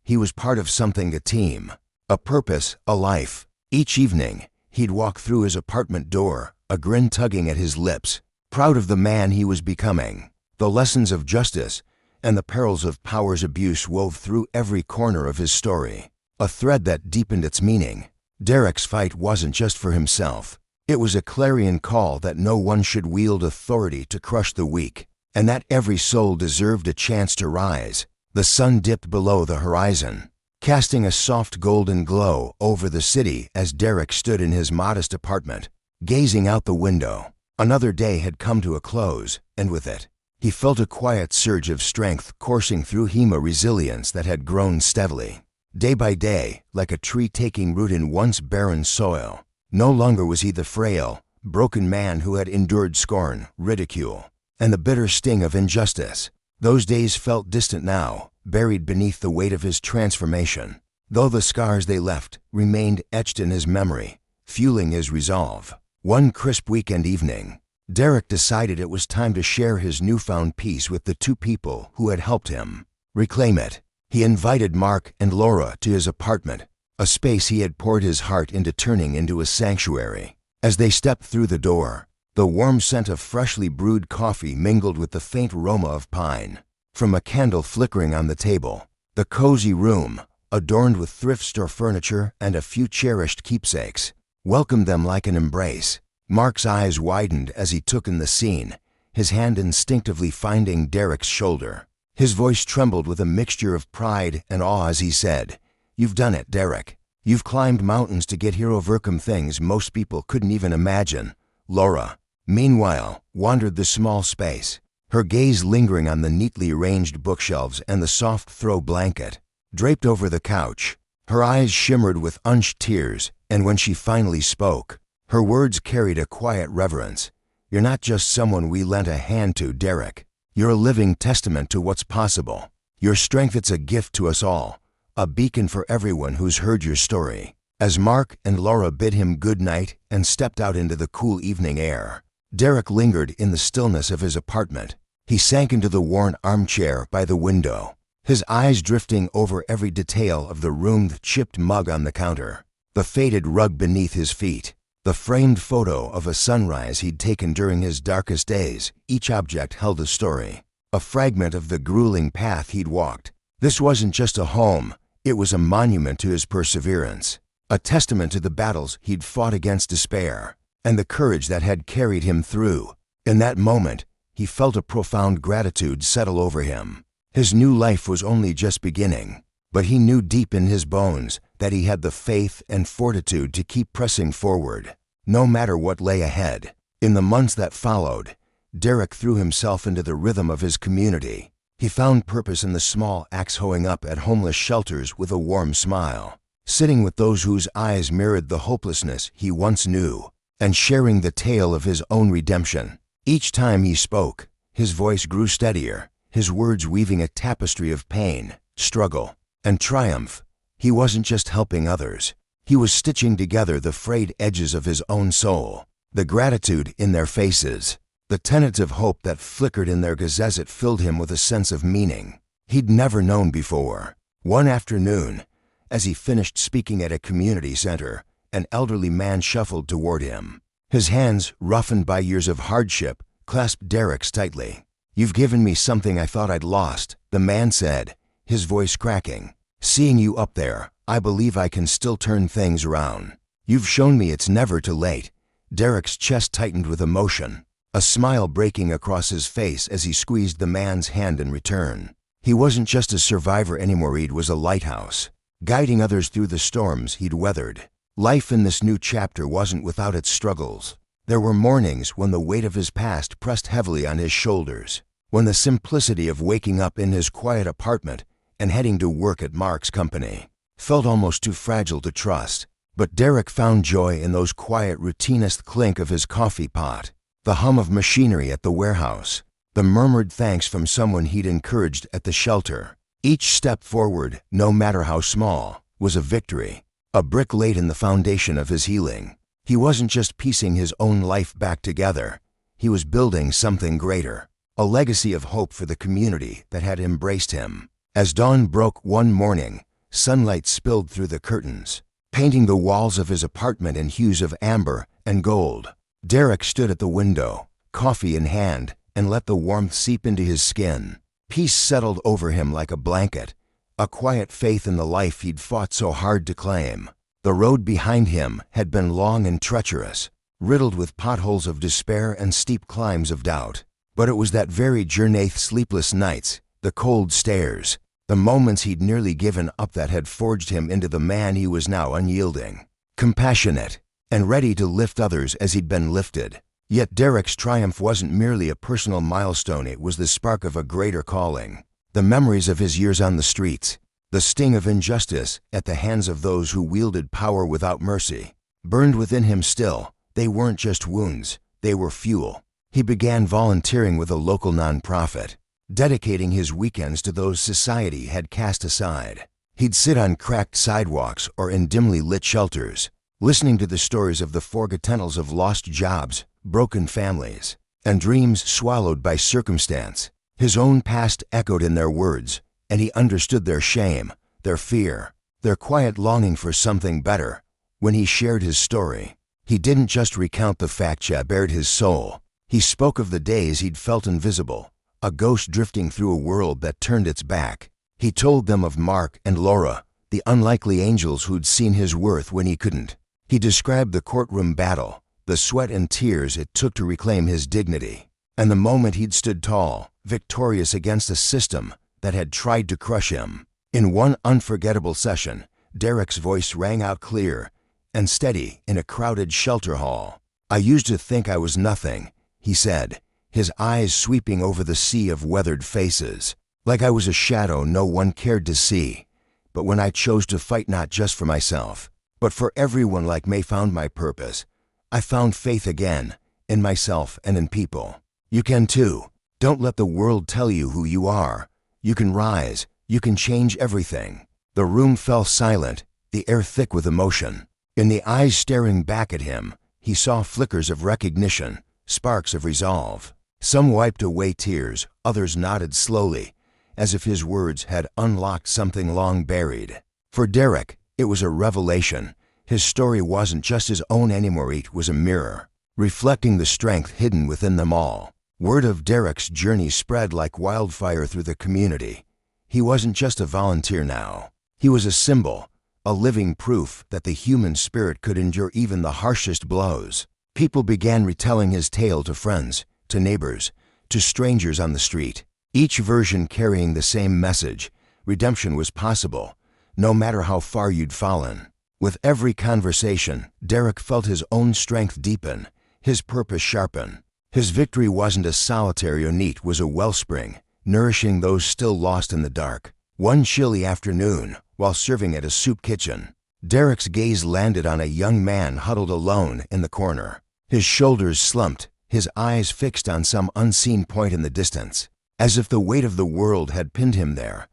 He was part of something, a team, a purpose, a life. Each evening, he'd walk through his apartment door, a grin tugging at his lips, proud of the man he was becoming. The lessons of justice and the perils of power's abuse wove through every corner of his story, a thread that deepened its meaning. Derek's fight wasn't just for himself. It was a clarion call that no one should wield authority to crush the weak, and that every soul deserved a chance to rise. The sun dipped below the horizon, casting a soft golden glow over the city as Derek stood in his modest apartment, gazing out the window. Another day had come to a close, and with it, he felt a quiet surge of strength coursing through him, a resilience that had grown steadily. Day by day, like a tree taking root in once barren soil, no longer was he the frail, broken man who had endured scorn, ridicule, and the bitter sting of injustice. Those days felt distant now, buried beneath the weight of his transformation, though the scars they left remained etched in his memory, fueling his resolve. One crisp weekend evening, Derek decided it was time to share his newfound peace with the two people who had helped him reclaim it. He invited Mark and Laura to his apartment, a space he had poured his heart into turning into a sanctuary. As they stepped through the door, the warm scent of freshly brewed coffee mingled with the faint aroma of pine from a candle flickering on the table. The cozy room, adorned with thrift store furniture and a few cherished keepsakes, welcomed them like an embrace. Mark's eyes widened as he took in the scene, his hand instinctively finding Derek's shoulder. His voice trembled with a mixture of pride and awe as he said, "You've done it, Derek. You've climbed mountains to get here, overcome things most people couldn't even imagine." Laura, meanwhile, wandered the small space, her gaze lingering on the neatly arranged bookshelves and the soft throw blanket draped over the couch. Her eyes shimmered with unshed tears, and when she finally spoke, her words carried a quiet reverence. "You're not just someone we lent a hand to, Derek. You're a living testament to what's possible. Your strength, it's a gift to us all, a beacon for everyone who's heard your story." As Mark and Laura bid him good night and stepped out into the cool evening air, Derek lingered in the stillness of his apartment. He sank into the worn armchair by the window, his eyes drifting over every detail of the ruined chipped mug on the counter, the faded rug beneath his feet, the framed photo of a sunrise he'd taken during his darkest days. Each object held a story, a fragment of the grueling path he'd walked. This wasn't just a home, it was a monument to his perseverance, a testament to the battles he'd fought against despair, and the courage that had carried him through. In that moment, he felt a profound gratitude settle over him. His new life was only just beginning, but he knew deep in his bones that he had the faith and fortitude to keep pressing forward, no matter what lay ahead. In the months that followed, Derek threw himself into the rhythm of his community. He found purpose in the small acts, hoeing up at homeless shelters with a warm smile, sitting with those whose eyes mirrored the hopelessness he once knew, and sharing the tale of his own redemption. Each time he spoke, his voice grew steadier, his words weaving a tapestry of pain, struggle, and triumph. He wasn't just helping others. He was stitching together the frayed edges of his own soul. The gratitude in their faces, the tentative hope that flickered in their gazette filled him with a sense of meaning he'd never known before. One afternoon, as he finished speaking at a community center, an elderly man shuffled toward him. His hands, roughened by years of hardship, clasped Derek's tightly. "You've given me something I thought I'd lost," the man said, his voice cracking. "Seeing you up there, I believe I can still turn things around. You've shown me it's never too late." Derek's chest tightened with emotion, a smile breaking across his face as he squeezed the man's hand in return. He wasn't just a survivor anymore, he was a lighthouse, guiding others through the storms he'd weathered. Life in this new chapter wasn't without its struggles. There were mornings when the weight of his past pressed heavily on his shoulders, when the simplicity of waking up in his quiet apartment and heading to work at Mark's company felt almost too fragile to trust. But Derek found joy in those quiet, routinist clink of his coffee pot, the hum of machinery at the warehouse, the murmured thanks from someone he'd encouraged at the shelter. Each step forward, no matter how small, was a victory, a brick laid in the foundation of his healing. He wasn't just piecing his own life back together, he was building something greater, a legacy of hope for the community that had embraced him. As dawn broke one morning, sunlight spilled through the curtains, painting the walls of his apartment in hues of amber and gold. Derek stood at the window, coffee in hand, and let the warmth seep into his skin. Peace settled over him like a blanket, a quiet faith in the life he'd fought so hard to claim. The road behind him had been long and treacherous, riddled with potholes of despair and steep climbs of doubt. But it was that very journey, sleepless nights, the cold stares, the moments he'd nearly given up that had forged him into the man he was now, unyielding, compassionate, and ready to lift others as he'd been lifted. Yet Derek's triumph wasn't merely a personal milestone, it was the spark of a greater calling. The memories of his years on the streets, the sting of injustice at the hands of those who wielded power without mercy, burned within him still. They weren't just wounds, they were fuel. He began volunteering with a local nonprofit, dedicating his weekends to those society had cast aside. He'd sit on cracked sidewalks or in dimly lit shelters, listening to the stories of the forgettenals of lost jobs, broken families, and dreams swallowed by circumstance. His own past echoed in their words, and he understood their shame, their fear, their quiet longing for something better. When he shared his story, he didn't just recount the facts that bared his soul. He spoke of the days he'd felt invisible, a ghost drifting through a world that turned its back. He told them of Mark and Laura, the unlikely angels who'd seen his worth when he couldn't. He described the courtroom battle, the sweat and tears it took to reclaim his dignity, and the moment he'd stood tall, victorious against a system that had tried to crush him. In one unforgettable session, Derek's voice rang out clear and steady in a crowded shelter hall. "I used to think I was nothing," he said, his eyes sweeping over the sea of weathered faces, "like I was a shadow no one cared to see. But when I chose to fight not just for myself, but for everyone like me, found my purpose, I found faith again, in myself and in people. You can too. Don't let the world tell you who you are. You can rise, you can change everything." The room fell silent, the air thick with emotion. In the eyes staring back at him, he saw flickers of recognition, sparks of resolve. Some wiped away tears, others nodded slowly, as if his words had unlocked something long buried. For Derek, it was a revelation. His story wasn't just his own anymore, it was a mirror, reflecting the strength hidden within them all. Word of Derek's journey spread like wildfire through the community. He wasn't just a volunteer now. He was a symbol, a living proof that the human spirit could endure even the harshest blows. People began retelling his tale to friends, to neighbors, to strangers on the street. each version carrying the same message: redemption was possible, no matter how far you'd fallen. With every conversation, Derek felt his own strength deepen, his purpose sharpen. His victory wasn't a solitary or neat, was a wellspring, nourishing those still lost in the dark. One chilly afternoon, while serving at a soup kitchen, Derek's gaze landed on a young man huddled alone in the corner. His shoulders slumped, his eyes fixed on some unseen point in the distance. As if the weight of the world had pinned him there,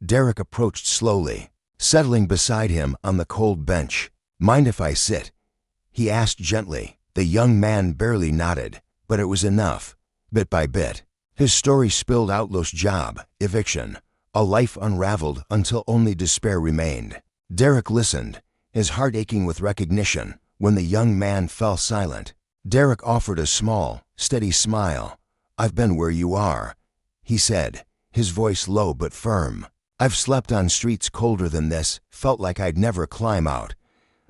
Derek approached slowly, settling beside him on the cold bench. "Mind if I sit?" he asked gently. The young man barely nodded, but it was enough. Bit by bit, his story spilled out: lost job, eviction, a life unraveled until only despair remained. Derek listened, his heart aching with recognition. When the young man fell silent, Derek offered a small, steady smile. "I've been where you are," he said, his voice low but firm. "I've slept on streets colder than this, felt like I'd never climb out.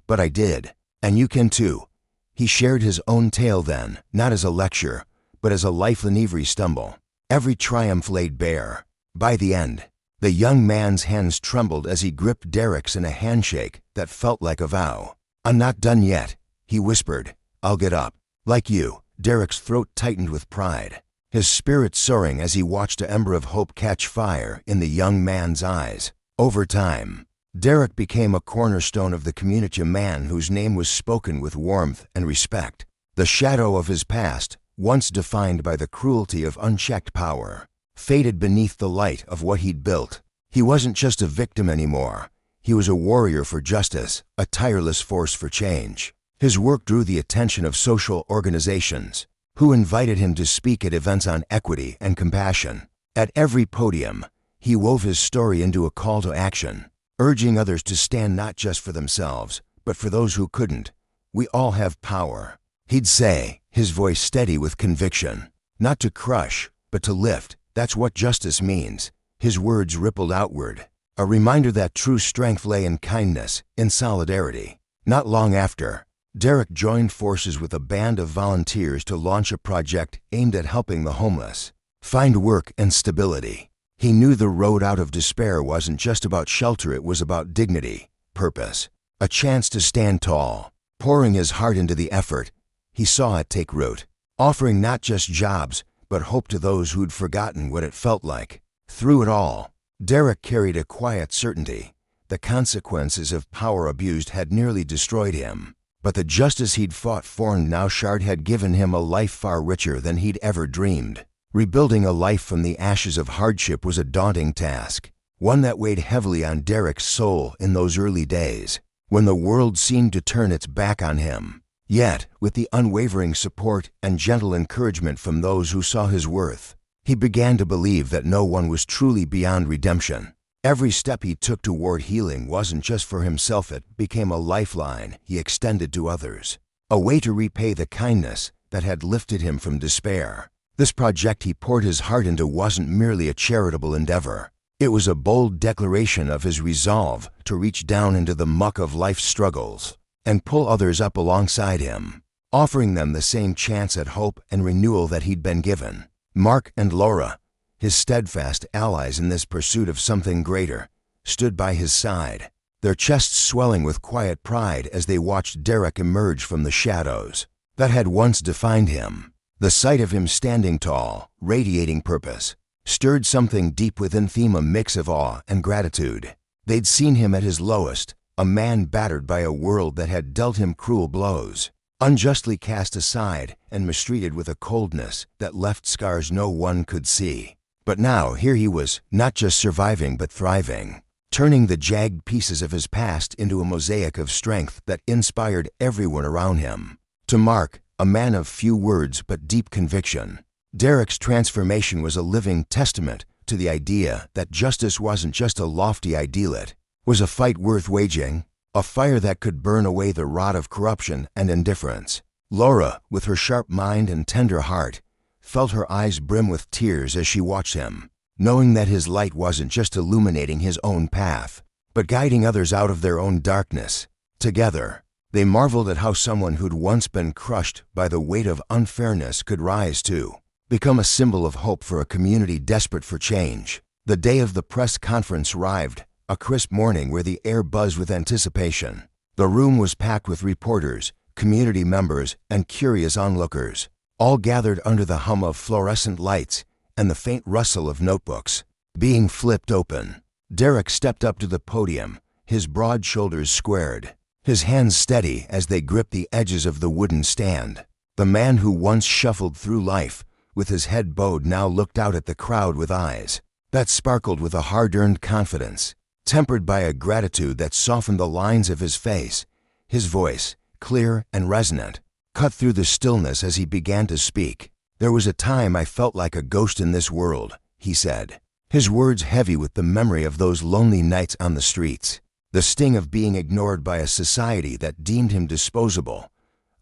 But I did, and you can too." He shared his own tale then, not as a lecture, but as a life in every stumble, every triumph laid bare. By the end, the young man's hands trembled as he gripped Derek's in a handshake that felt like a vow. "I'm not done yet," he whispered. "I'll get up." "Like you." Derek's throat tightened with pride, his spirit soaring as he watched an ember of hope catch fire in the young man's eyes. Over time, Derek became a cornerstone of the community, a man whose name was spoken with warmth and respect. The shadow of his past, once defined by the cruelty of unchecked power, faded beneath the light of what he'd built. He wasn't just a victim anymore. He was a warrior for justice, a tireless force for change. His work drew the attention of social organizations, who invited him to speak at events on equity and compassion. At every podium, he wove his story into a call to action, urging others to stand not just for themselves, but for those who couldn't. "We all have power," he'd say, his voice steady with conviction. "Not to crush, but to lift. That's what justice means." His words rippled outward, a reminder that true strength lay in kindness, in solidarity. Not long after, Derek joined forces with a band of volunteers to launch a project aimed at helping the homeless find work and stability. He knew the road out of despair wasn't just about shelter, it was about dignity, purpose, a chance to stand tall. Pouring his heart into the effort, he saw it take root, offering not just jobs, but hope to those who'd forgotten what it felt like. Through it all, Derek carried a quiet certainty. The consequences of power abused had nearly destroyed him, but the justice he'd fought for now had given him a life far richer than he'd ever dreamed. Rebuilding a life from the ashes of hardship was a daunting task, one that weighed heavily on Derek's soul in those early days, when the world seemed to turn its back on him. Yet, with the unwavering support and gentle encouragement from those who saw his worth, he began to believe that no one was truly beyond redemption. Every step he took toward healing wasn't just for himself, it became a lifeline he extended to others, a way to repay the kindness that had lifted him from despair. This project he poured his heart into wasn't merely a charitable endeavor. It was a bold declaration of his resolve to reach down into the muck of life's struggles and pull others up alongside him, offering them the same chance at hope and renewal that he'd been given. Mark and Laura, his steadfast allies in this pursuit of something greater, stood by his side, their chests swelling with quiet pride as they watched Derek emerge from the shadows that had once defined him. The sight of him standing tall, radiating purpose, stirred something deep within them, a mix of awe and gratitude. They'd seen him at his lowest, a man battered by a world that had dealt him cruel blows, unjustly cast aside and mistreated with a coldness that left scars no one could see. But now here he was, not just surviving but thriving, turning the jagged pieces of his past into a mosaic of strength that inspired everyone around him. To Mark, a man of few words but deep conviction, Derek's transformation was a living testament to the idea that justice wasn't just a lofty ideal, it was a fight worth waging, a fire that could burn away the rot of corruption and indifference. Laura, with her sharp mind and tender heart, felt her eyes brim with tears as she watched him, knowing that his light wasn't just illuminating his own path, but guiding others out of their own darkness. Together, they marveled at how someone who'd once been crushed by the weight of unfairness could rise to become a symbol of hope for a community desperate for change. The day of the press conference arrived, a crisp morning where the air buzzed with anticipation. The room was packed with reporters, community members, and curious onlookers, all gathered under the hum of fluorescent lights and the faint rustle of notebooks being flipped open. Derek stepped up to the podium, his broad shoulders squared, his hands steady as they gripped the edges of the wooden stand. The man who once shuffled through life, with his head bowed, now looked out at the crowd with eyes that sparkled with a hard-earned confidence, tempered by a gratitude that softened the lines of his face. His voice, clear and resonant, cut through the stillness as he began to speak. "There was a time I felt like a ghost in this world," he said, his words heavy with the memory of those lonely nights on the streets, the sting of being ignored by a society that deemed him disposable.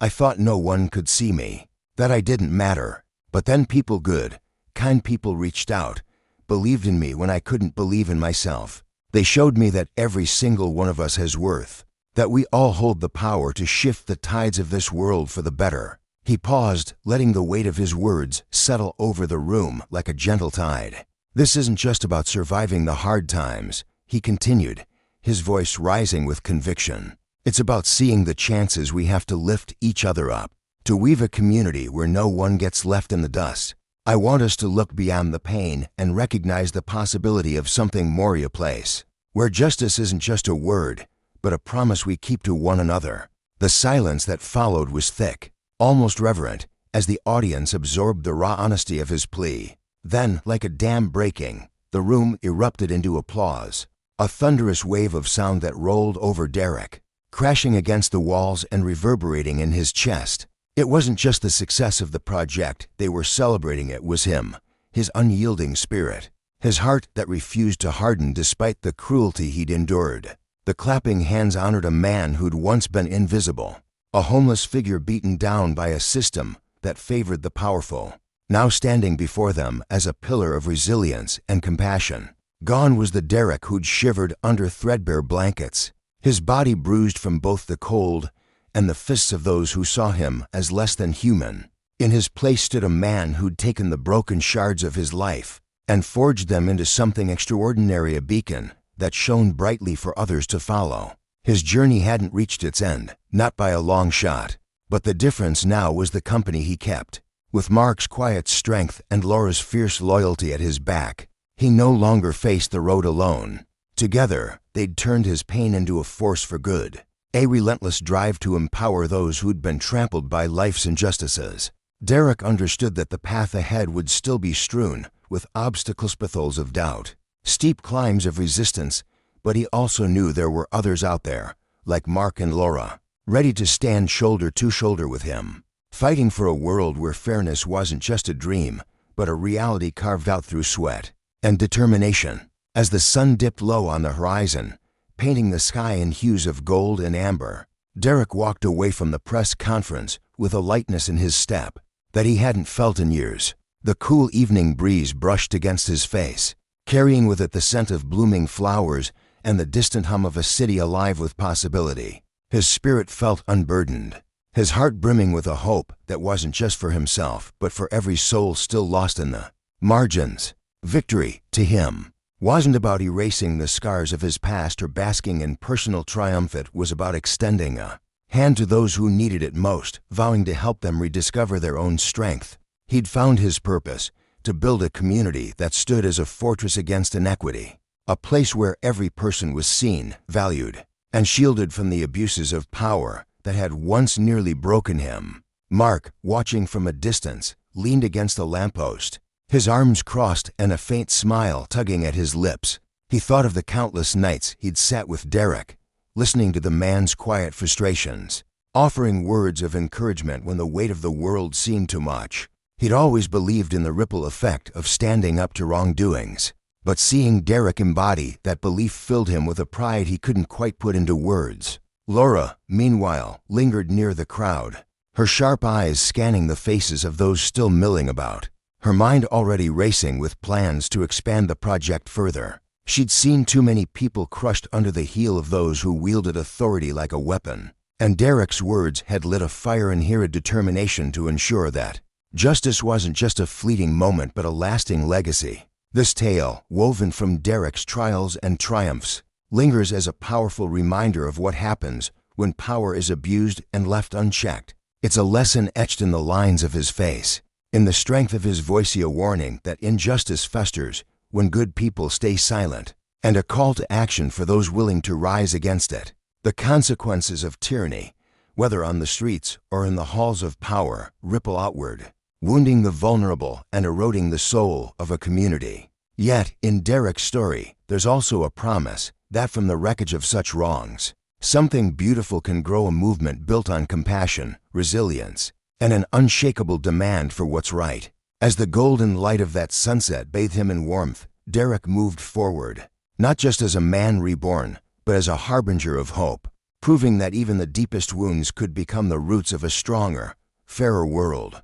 "I thought no one could see me, that I didn't matter. But then people, good, kind people, reached out, believed in me when I couldn't believe in myself. They showed me that every single one of us has worth, that we all hold the power to shift the tides of this world for the better." He paused, letting the weight of his words settle over the room like a gentle tide. "This isn't just about surviving the hard times," he continued, his voice rising with conviction. "It's about seeing the chances we have to lift each other up, to weave a community where no one gets left in the dust. I want us to look beyond the pain and recognize the possibility of something more, a place where justice isn't just a word, but a promise we keep to one another." The silence that followed was thick, almost reverent, as the audience absorbed the raw honesty of his plea. Then, like a dam breaking, the room erupted into applause, a thunderous wave of sound that rolled over Derek, crashing against the walls and reverberating in his chest. It wasn't just the success of the project they were celebrating, it was him, his unyielding spirit, his heart that refused to harden despite the cruelty he'd endured. The clapping hands honored a man who'd once been invisible, a homeless figure beaten down by a system that favored the powerful, now standing before them as a pillar of resilience and compassion. Gone was the Derek who'd shivered under threadbare blankets, his body bruised from both the cold and the fists of those who saw him as less than human. In his place stood a man who'd taken the broken shards of his life and forged them into something extraordinary, a beacon that shone brightly for others to follow. His journey hadn't reached its end, not by a long shot, but the difference now was the company he kept. With Mark's quiet strength and Laura's fierce loyalty at his back, he no longer faced the road alone. Together, they'd turned his pain into a force for good, a relentless drive to empower those who'd been trampled by life's injustices. Derek understood that the path ahead would still be strewn with obstacles, pitfalls of doubt, steep climbs of resistance, but he also knew there were others out there, like Mark and Laura, ready to stand shoulder to shoulder with him, fighting for a world where fairness wasn't just a dream, but a reality carved out through sweat and determination. As the sun dipped low on the horizon, painting the sky in hues of gold and amber, Derek walked away from the press conference with a lightness in his step that he hadn't felt in years. The cool evening breeze brushed against his face, carrying with it the scent of blooming flowers and the distant hum of a city alive with possibility. His spirit felt unburdened, his heart brimming with a hope that wasn't just for himself, but for every soul still lost in the margins. Victory, to him, wasn't about erasing the scars of his past or basking in personal triumph. It was about extending a hand to those who needed it most, vowing to help them rediscover their own strength. He'd found his purpose, to build a community that stood as a fortress against inequity, a place where every person was seen, valued, and shielded from the abuses of power that had once nearly broken him. Mark, watching from a distance, leaned against a lamppost, his arms crossed and a faint smile tugging at his lips. He thought of the countless nights he'd sat with Derek, listening to the man's quiet frustrations, offering words of encouragement when the weight of the world seemed too much. He'd always believed in the ripple effect of standing up to wrongdoings, but seeing Derek embody that belief filled him with a pride he couldn't quite put into words. Laura, meanwhile, lingered near the crowd, her sharp eyes scanning the faces of those still milling about, her mind already racing with plans to expand the project further. She'd seen too many people crushed under the heel of those who wielded authority like a weapon, and Derek's words had lit a fire in her, a determination to ensure that Justice wasn't just a fleeting moment but a lasting legacy. This tale, woven from Derek's trials and triumphs, lingers as a powerful reminder of what happens when power is abused and left unchecked. It's a lesson etched in the lines of his face, in the strength of his voice, a warning that injustice festers when good people stay silent, and a call to action for those willing to rise against it. The consequences of tyranny, whether on the streets or in the halls of power, ripple outward, wounding the vulnerable and eroding the soul of a community. Yet, in Derek's story, there's also a promise that from the wreckage of such wrongs, something beautiful can grow, a movement built on compassion, resilience, and an unshakable demand for what's right. As the golden light of that sunset bathed him in warmth, Derek moved forward, not just as a man reborn, but as a harbinger of hope, proving that even the deepest wounds could become the roots of a stronger, fairer world.